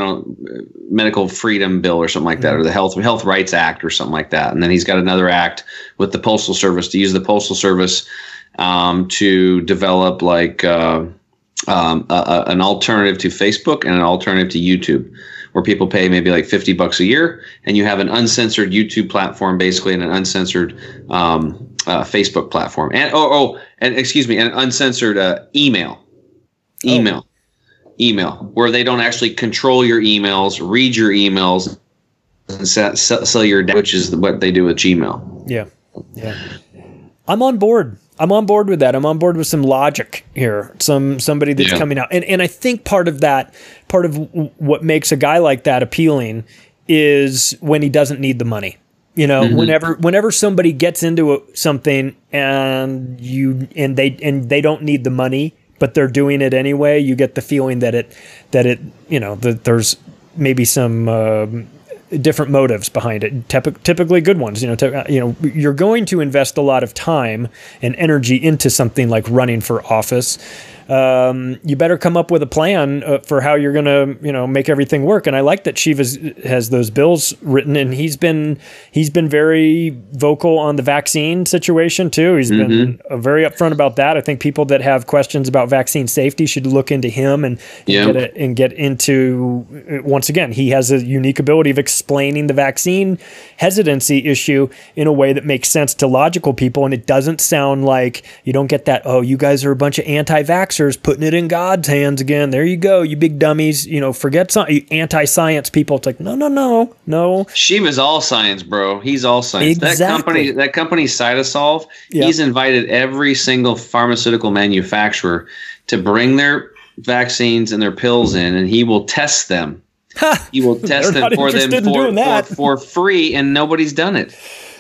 medical freedom bill or something like that, or the health rights act or something like that. And then he's got another act with the postal service to use the postal service to develop an alternative to Facebook and an alternative to YouTube, where people pay maybe $50 a year, and you have an uncensored YouTube platform basically, and an uncensored Facebook platform, and an uncensored email, where they don't actually control your emails, read your emails, and sell your data, which is what they do with Gmail. Yeah. I'm on board. With that. I'm on board with some logic here. Somebody that's coming out, and I think part of what makes a guy like that appealing is when he doesn't need the money. Whenever somebody gets into something and they don't need the money, but they're doing it anyway, you get the feeling that there's maybe some different motives behind it. Typically good ones. You're going to invest a lot of time and energy into something like running for office. You better come up with a plan for how you're going to, make everything work. And I like that Shiva has those bills written, and he's been very vocal on the vaccine situation too. He's been very upfront about that. I think people that have questions about vaccine safety should look into him and get into, once again, he has a unique ability of explaining the vaccine hesitancy issue in a way that makes sense to logical people. And it doesn't sound like, you don't get that, oh, you guys are a bunch of anti-vaxxers putting it in God's hands again. There you go, you big dummies. Forget something. Anti-science people. It's like, no. Shiva's all science, bro. He's all science. Exactly. That company Cytosolve, he's invited every single pharmaceutical manufacturer to bring their vaccines and their pills in, and he will test them You will test them for them for free, and nobody's done it.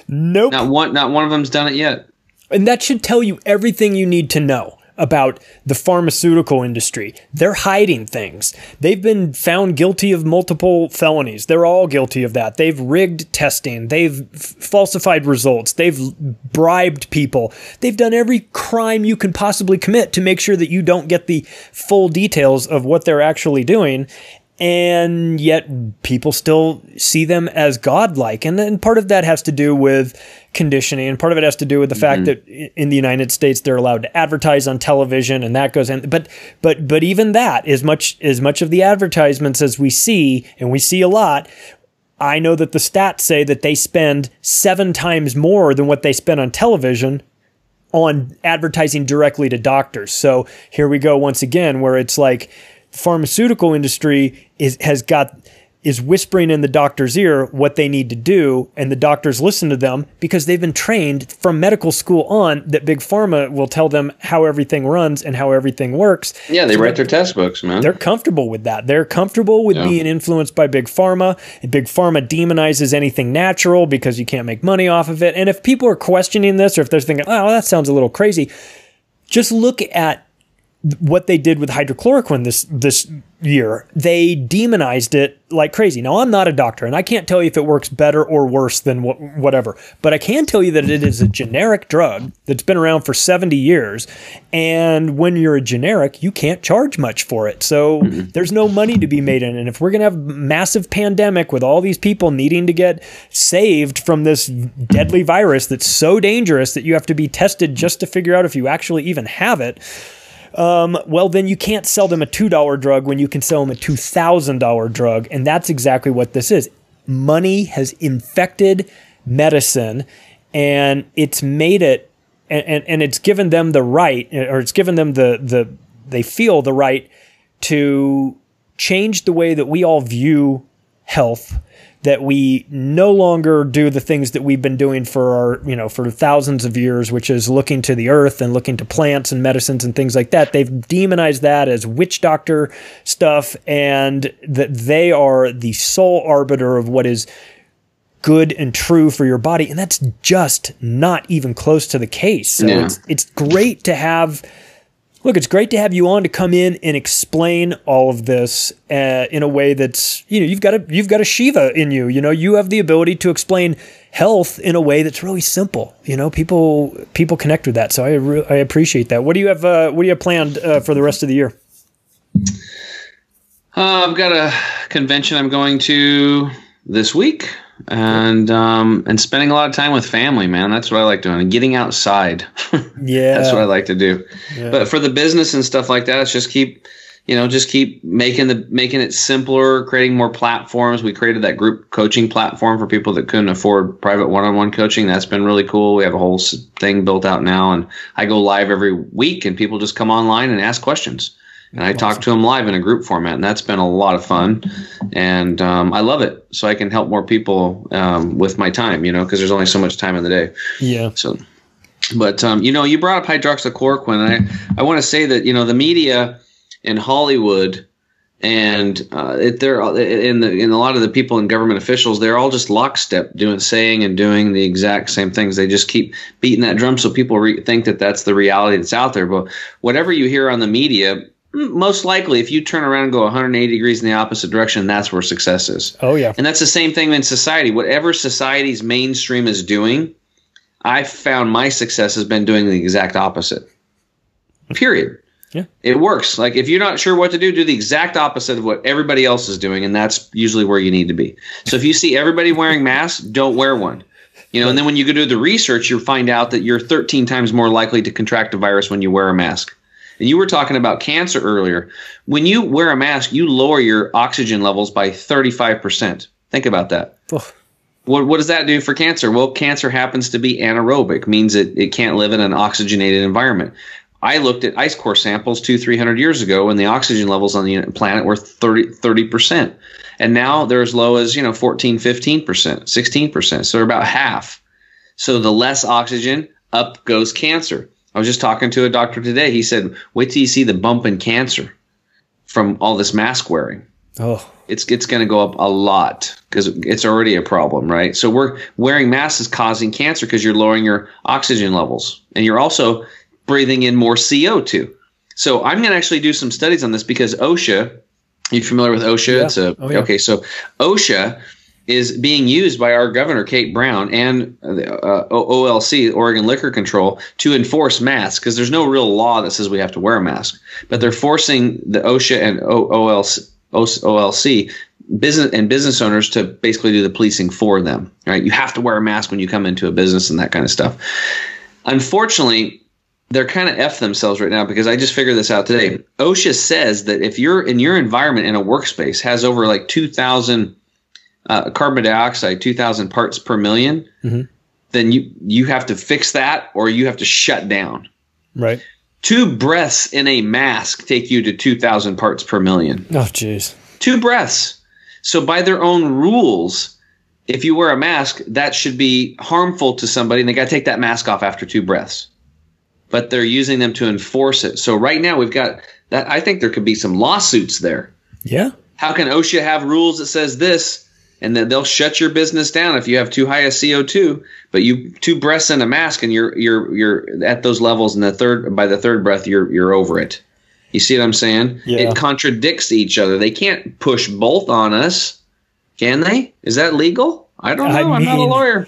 Nope. Not one of them's done it yet. And that should tell you everything you need to know about the pharmaceutical industry. They're hiding things. They've been found guilty of multiple felonies. They're all guilty of that. They've rigged testing. They've falsified results. They've bribed people. They've done every crime you can possibly commit to make sure that you don't get the full details of what they're actually doing. And yet people still see them as godlike. And then part of that has to do with conditioning. And part of it has to do with the fact that in the United States, they're allowed to advertise on television, and that goes in. But even that, as much of the advertisements as we see, and we see a lot, I know that the stats say that they spend 7 times more than what they spend on television on advertising directly to doctors. So here we go once again, where it's like, pharmaceutical industry is whispering in the doctor's ear what they need to do, and the doctors listen to them because they've been trained from medical school on that Big Pharma will tell them how everything runs and how everything works. Yeah, they write their test books, man. They're comfortable with that. They're comfortable with being influenced by Big Pharma. And Big Pharma demonizes anything natural because you can't make money off of it. And if people are questioning this, or if they're thinking, oh, that sounds a little crazy, just look at what they did with hydrochloroquine this year. They demonized it like crazy. Now, I'm not a doctor, and I can't tell you if it works better or worse than whatever, but I can tell you that it is a generic drug that's been around for 70 years, and when you're a generic, you can't charge much for it. So there's no money to be made in it. And if we're going to have a massive pandemic with all these people needing to get saved from this deadly virus that's so dangerous that you have to be tested just to figure out if you actually even have it, well, then you can't sell them a $2 drug when you can sell them a $2,000 drug. And that's exactly what this is. Money has infected medicine, and it's made it, and it's given them the right, or it's given them they feel the right to change the way that we all view health, that we no longer do the things that we've been doing for for thousands of years, which is looking to the earth and looking to plants and medicines and things like that. They've demonized that as witch doctor stuff, and that they are the sole arbiter of what is good and true for your body. And that's just not even close to the case. So it's great to have... Look, it's great to have you on to come in and explain all of this in a way that's, you've got a Shiva in you. You have the ability to explain health in a way that's really simple. People connect with that, so I appreciate that. What do you have planned for the rest of the year? I've got a convention I'm going to this week, and spending a lot of time with family, man. That's what I like doing. And getting outside. Yeah. That's what I like to do. Yeah. But for the business and stuff like that, it's just keep making it simpler, creating more platforms. We created that group coaching platform for people that couldn't afford private one-on-one coaching. That's been really cool. We have a whole thing built out now, and I go live every week, and people just come online and ask questions. And I talk to them live in a group format, and that's been a lot of fun. And I love it, so I can help more people with my time, because there's only so much time in the day. Yeah. So, but you brought up hydroxychloroquine, and I want to say that the media in Hollywood and they're in a lot of the people and government officials, they're all just lockstep saying and doing the exact same things. They just keep beating that drum, so people think that that's the reality that's out there. But whatever you hear on the media, most likely, if you turn around and go 180 degrees in the opposite direction, that's where success is. Oh, yeah. And that's the same thing in society. Whatever society's mainstream is doing, I found my success has been doing the exact opposite. Period. Yeah. It works. Like, if you're not sure what to do the exact opposite of what everybody else is doing, and that's usually where you need to be. So if you see everybody wearing masks, don't wear one. And then when you go do the research, you'll find out that you're 13 times more likely to contract a virus when you wear a mask. And you were talking about cancer earlier. When you wear a mask, you lower your oxygen levels by 35%. Think about that. Oh. What does that do for cancer? Well, cancer happens to be anaerobic, means it can't live in an oxygenated environment. I looked at ice core samples 200-300 years ago, and the oxygen levels on the planet were 30%. And now they're as low as 14, 15%, 16%. So they're about half. So the less oxygen, up goes cancer. I was just talking to a doctor today. He said, wait till you see the bump in cancer from all this mask wearing. Oh, it's going to go up a lot because it's already a problem, right? So wearing masks is causing cancer because you're lowering your oxygen levels, and you're also breathing in more CO2. So I'm going to actually do some studies on this because OSHA, you familiar with OSHA? Yeah. Okay, so OSHA is being used by our governor, Kate Brown, and OLC, Oregon Liquor Control, to enforce masks because there's no real law that says we have to wear a mask. But they're forcing the OSHA and OLC business owners to basically do the policing for them. Right? You have to wear a mask when you come into a business and that kind of stuff. Unfortunately, they're kind of F themselves right now because I just figured this out today. OSHA says that if you're in your environment in a workspace has over like 2,000 carbon dioxide, 2,000 parts per million, then you have to fix that or you have to shut down. Right. 2 breaths in a mask take you to 2,000 parts per million. Oh, jeez. 2 breaths. So by their own rules, if you wear a mask, that should be harmful to somebody, and they got to take that mask off after 2 breaths. But they're using them to enforce it. So right now we've got that. I think there could be some lawsuits there. Yeah. How can OSHA have rules that says this, and then they'll shut your business down if you have too high a CO2, but you 2 breaths in a mask and you're at those levels, and by the third breath you're over it. You see what I'm saying? Yeah. It contradicts each other. They can't push both on us, can they? Is that legal? I don't know. I'm not a lawyer.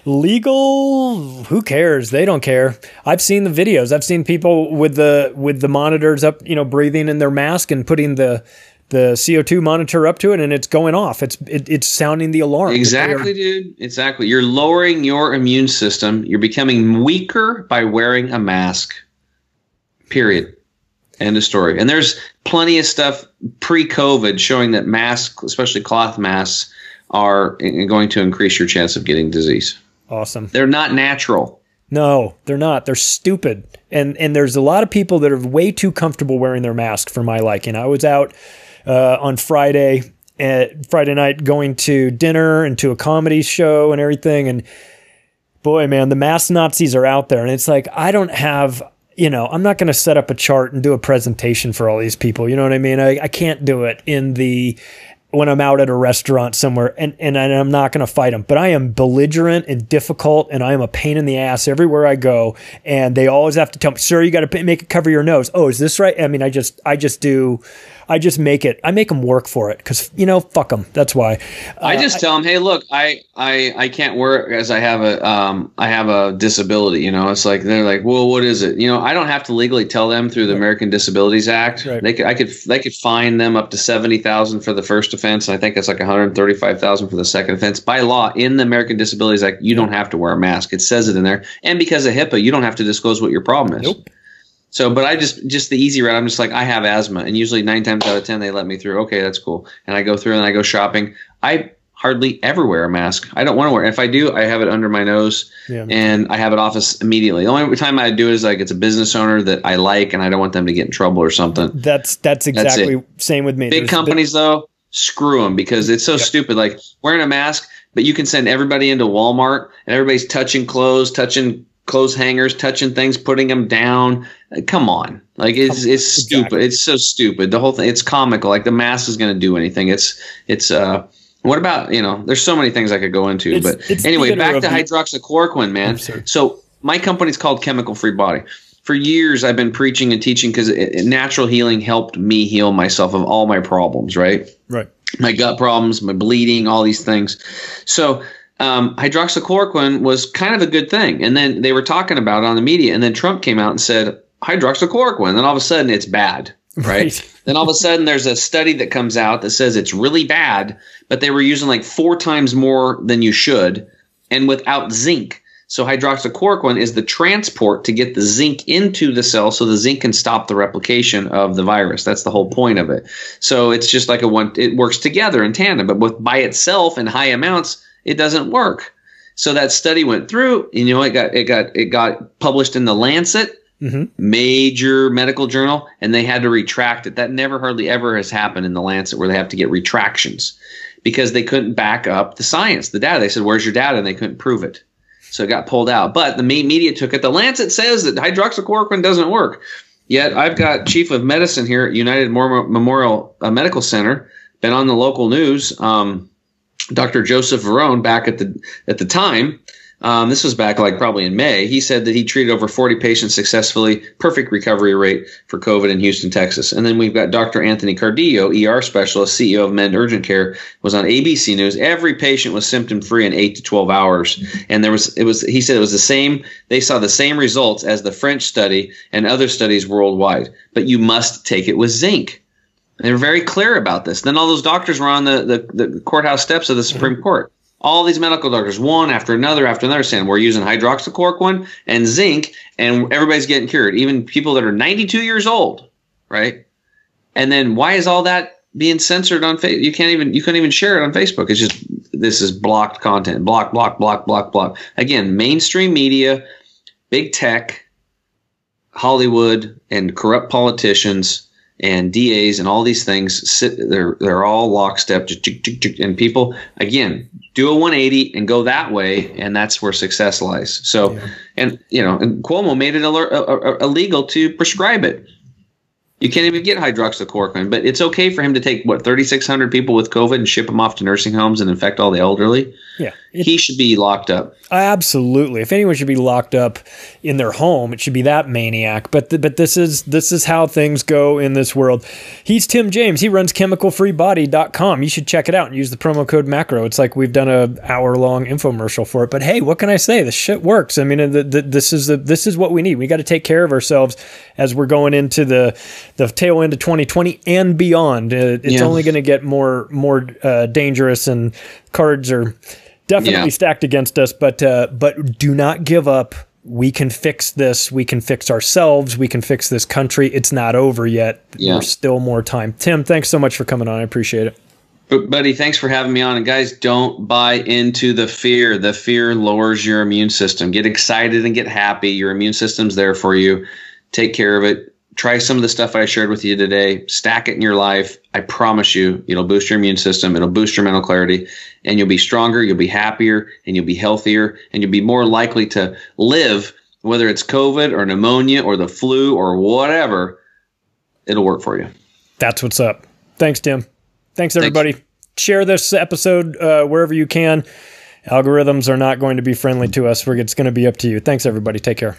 Legal? Who cares? They don't care. I've seen the videos. I've seen people with the monitors up, breathing in their mask and putting the CO2 monitor up to it, and it's going off. It's sounding the alarm. Exactly, dude. Exactly. You're lowering your immune system. You're becoming weaker by wearing a mask. Period. End of story. And there's plenty of stuff pre-COVID showing that masks, especially cloth masks, are going to increase your chance of getting disease. Awesome. They're not natural. No, they're not. They're stupid. And there's a lot of people that are way too comfortable wearing their mask for my liking. I was out on Friday night going to dinner and to a comedy show and everything. And boy, man, the mask Nazis are out there. And it's like, I don't have, I'm not going to set up a chart and do a presentation for all these people. You know what I mean? I can't do it when I'm out at a restaurant somewhere, and I'm not going to fight them, but I am belligerent and difficult, and I am a pain in the ass everywhere I go. And they always have to tell me, sir, you got to make it cover your nose. Oh, is this right? I mean, I make them work for it because, fuck them. That's why. I just tell them, hey, look, I can't wear it because I have a disability. It's like, they're like, well, what is it? I don't have to legally tell them through the American Disabilities Act. Right. They could fine them up to $70,000 for the first offense. And I think it's like $135,000 for the second offense. By law, in the American Disabilities Act, you don't have to wear a mask. It says it in there. And because of HIPAA, you don't have to disclose what your problem is. Nope. So, but I just the easy route. I'm just like, I have asthma, and usually 9 times out of 10 they let me through. Okay, that's cool. And I go through and I go shopping. I hardly ever wear a mask. I don't want to wear it. If I do, I have it under my nose, and I have it off immediately. The only time I do it is like it's a business owner that I like, and I don't want them to get in trouble or something. That's exactly same with me. Big companies though, screw them because it's so stupid. Like wearing a mask, but you can send everybody into Walmart and everybody's touching clothes hangers, touching things, putting them down. Come on. Like it's stupid. Exactly. It's so stupid. The whole thing, it's comical. Like the mask is going to do anything. What about, there's so many things I could go into, but anyway, back to hydroxychloroquine, man. So my company's called Chemical Free Body. For years, I've been preaching and teaching because natural healing helped me heal myself of all my problems, right? Right. My gut problems, my bleeding, all these things. So hydroxychloroquine was kind of a good thing. And then they were talking about it on the media. And then Trump came out and said, hydroxychloroquine. And then all of a sudden it's bad, right? Then all of a sudden there's a study that comes out that says it's really bad, but they were using like 4 times more than you should and without zinc. So hydroxychloroquine is the transport to get the zinc into the cell so the zinc can stop the replication of the virus. That's the whole point of it. So it's just like it works together in tandem, but by itself in high amounts, it doesn't work. So that study went through, it got published in the Lancet, major medical journal, and they had to retract it. That never hardly ever has happened in the Lancet where they have to get retractions because they couldn't back up the science, the data. They said, where's your data? And they couldn't prove it. So it got pulled out. But the main media took it. The Lancet says that hydroxychloroquine doesn't work. Yet I've got chief of medicine here at United Memorial Medical Center, been on the local news. Dr. Joseph Verone, back at the time, this was back like probably in May, he said that he treated over 40 patients successfully, perfect recovery rate for COVID in Houston, Texas. And then we've got Dr. Anthony Cardillo, ER specialist, CEO of Mend Urgent Care, was on ABC News. Every patient was symptom free in 8 to 12 hours. And he said it was the same. They saw the same results as the French study and other studies worldwide, but you must take it with zinc. They were very clear about this. Then all those doctors were on the courthouse steps of the Supreme Court. All these medical doctors, one after another, saying we're using hydroxychloroquine and zinc, and everybody's getting cured, even people that are 92 years old, right? And then why is all that being censored on Facebook? You couldn't even share it on Facebook. It's just, this is blocked content, block. Again, mainstream media, big tech, Hollywood, and corrupt politicians and DAs and all these things they're all lockstep, and people, again, do a 180 and go that way, and that's where success lies. So, and Cuomo made it illegal to prescribe it. You can't even get hydroxychloroquine, but it's okay for him to take 3,600 people with COVID and ship them off to nursing homes and infect all the elderly. Yeah, he should be locked up. Absolutely. If anyone should be locked up in their home, it should be that maniac. But this is how things go in this world. He's Tim James. He runs chemicalfreebody.com. You should check it out and use the promo code macro. It's like we've done an hour-long infomercial for it. But hey, what can I say? This shit works. I mean, this is what we need. We got to take care of ourselves as we're going into the tail end of 2020 and beyond. It's only going to get more dangerous, and cards are definitely stacked against us, but do not give up. We can fix this. We can fix ourselves. We can fix this country. It's not over yet. There's still more time. Tim, thanks so much for coming on. I appreciate it. But buddy, thanks for having me on. And guys, don't buy into the fear. The fear lowers your immune system. Get excited and get happy. Your immune system's there for you. Take care of it. Try some of the stuff I shared with you today. Stack it in your life. I promise you, it'll boost your immune system. It'll boost your mental clarity, and you'll be stronger. You'll be happier, and you'll be healthier, and you'll be more likely to live, whether it's COVID or pneumonia or the flu or whatever. It'll work for you. That's what's up. Thanks, Tim. Thanks, everybody. Share this episode wherever you can. Algorithms are not going to be friendly to us. It's going to be up to you. Thanks, everybody. Take care.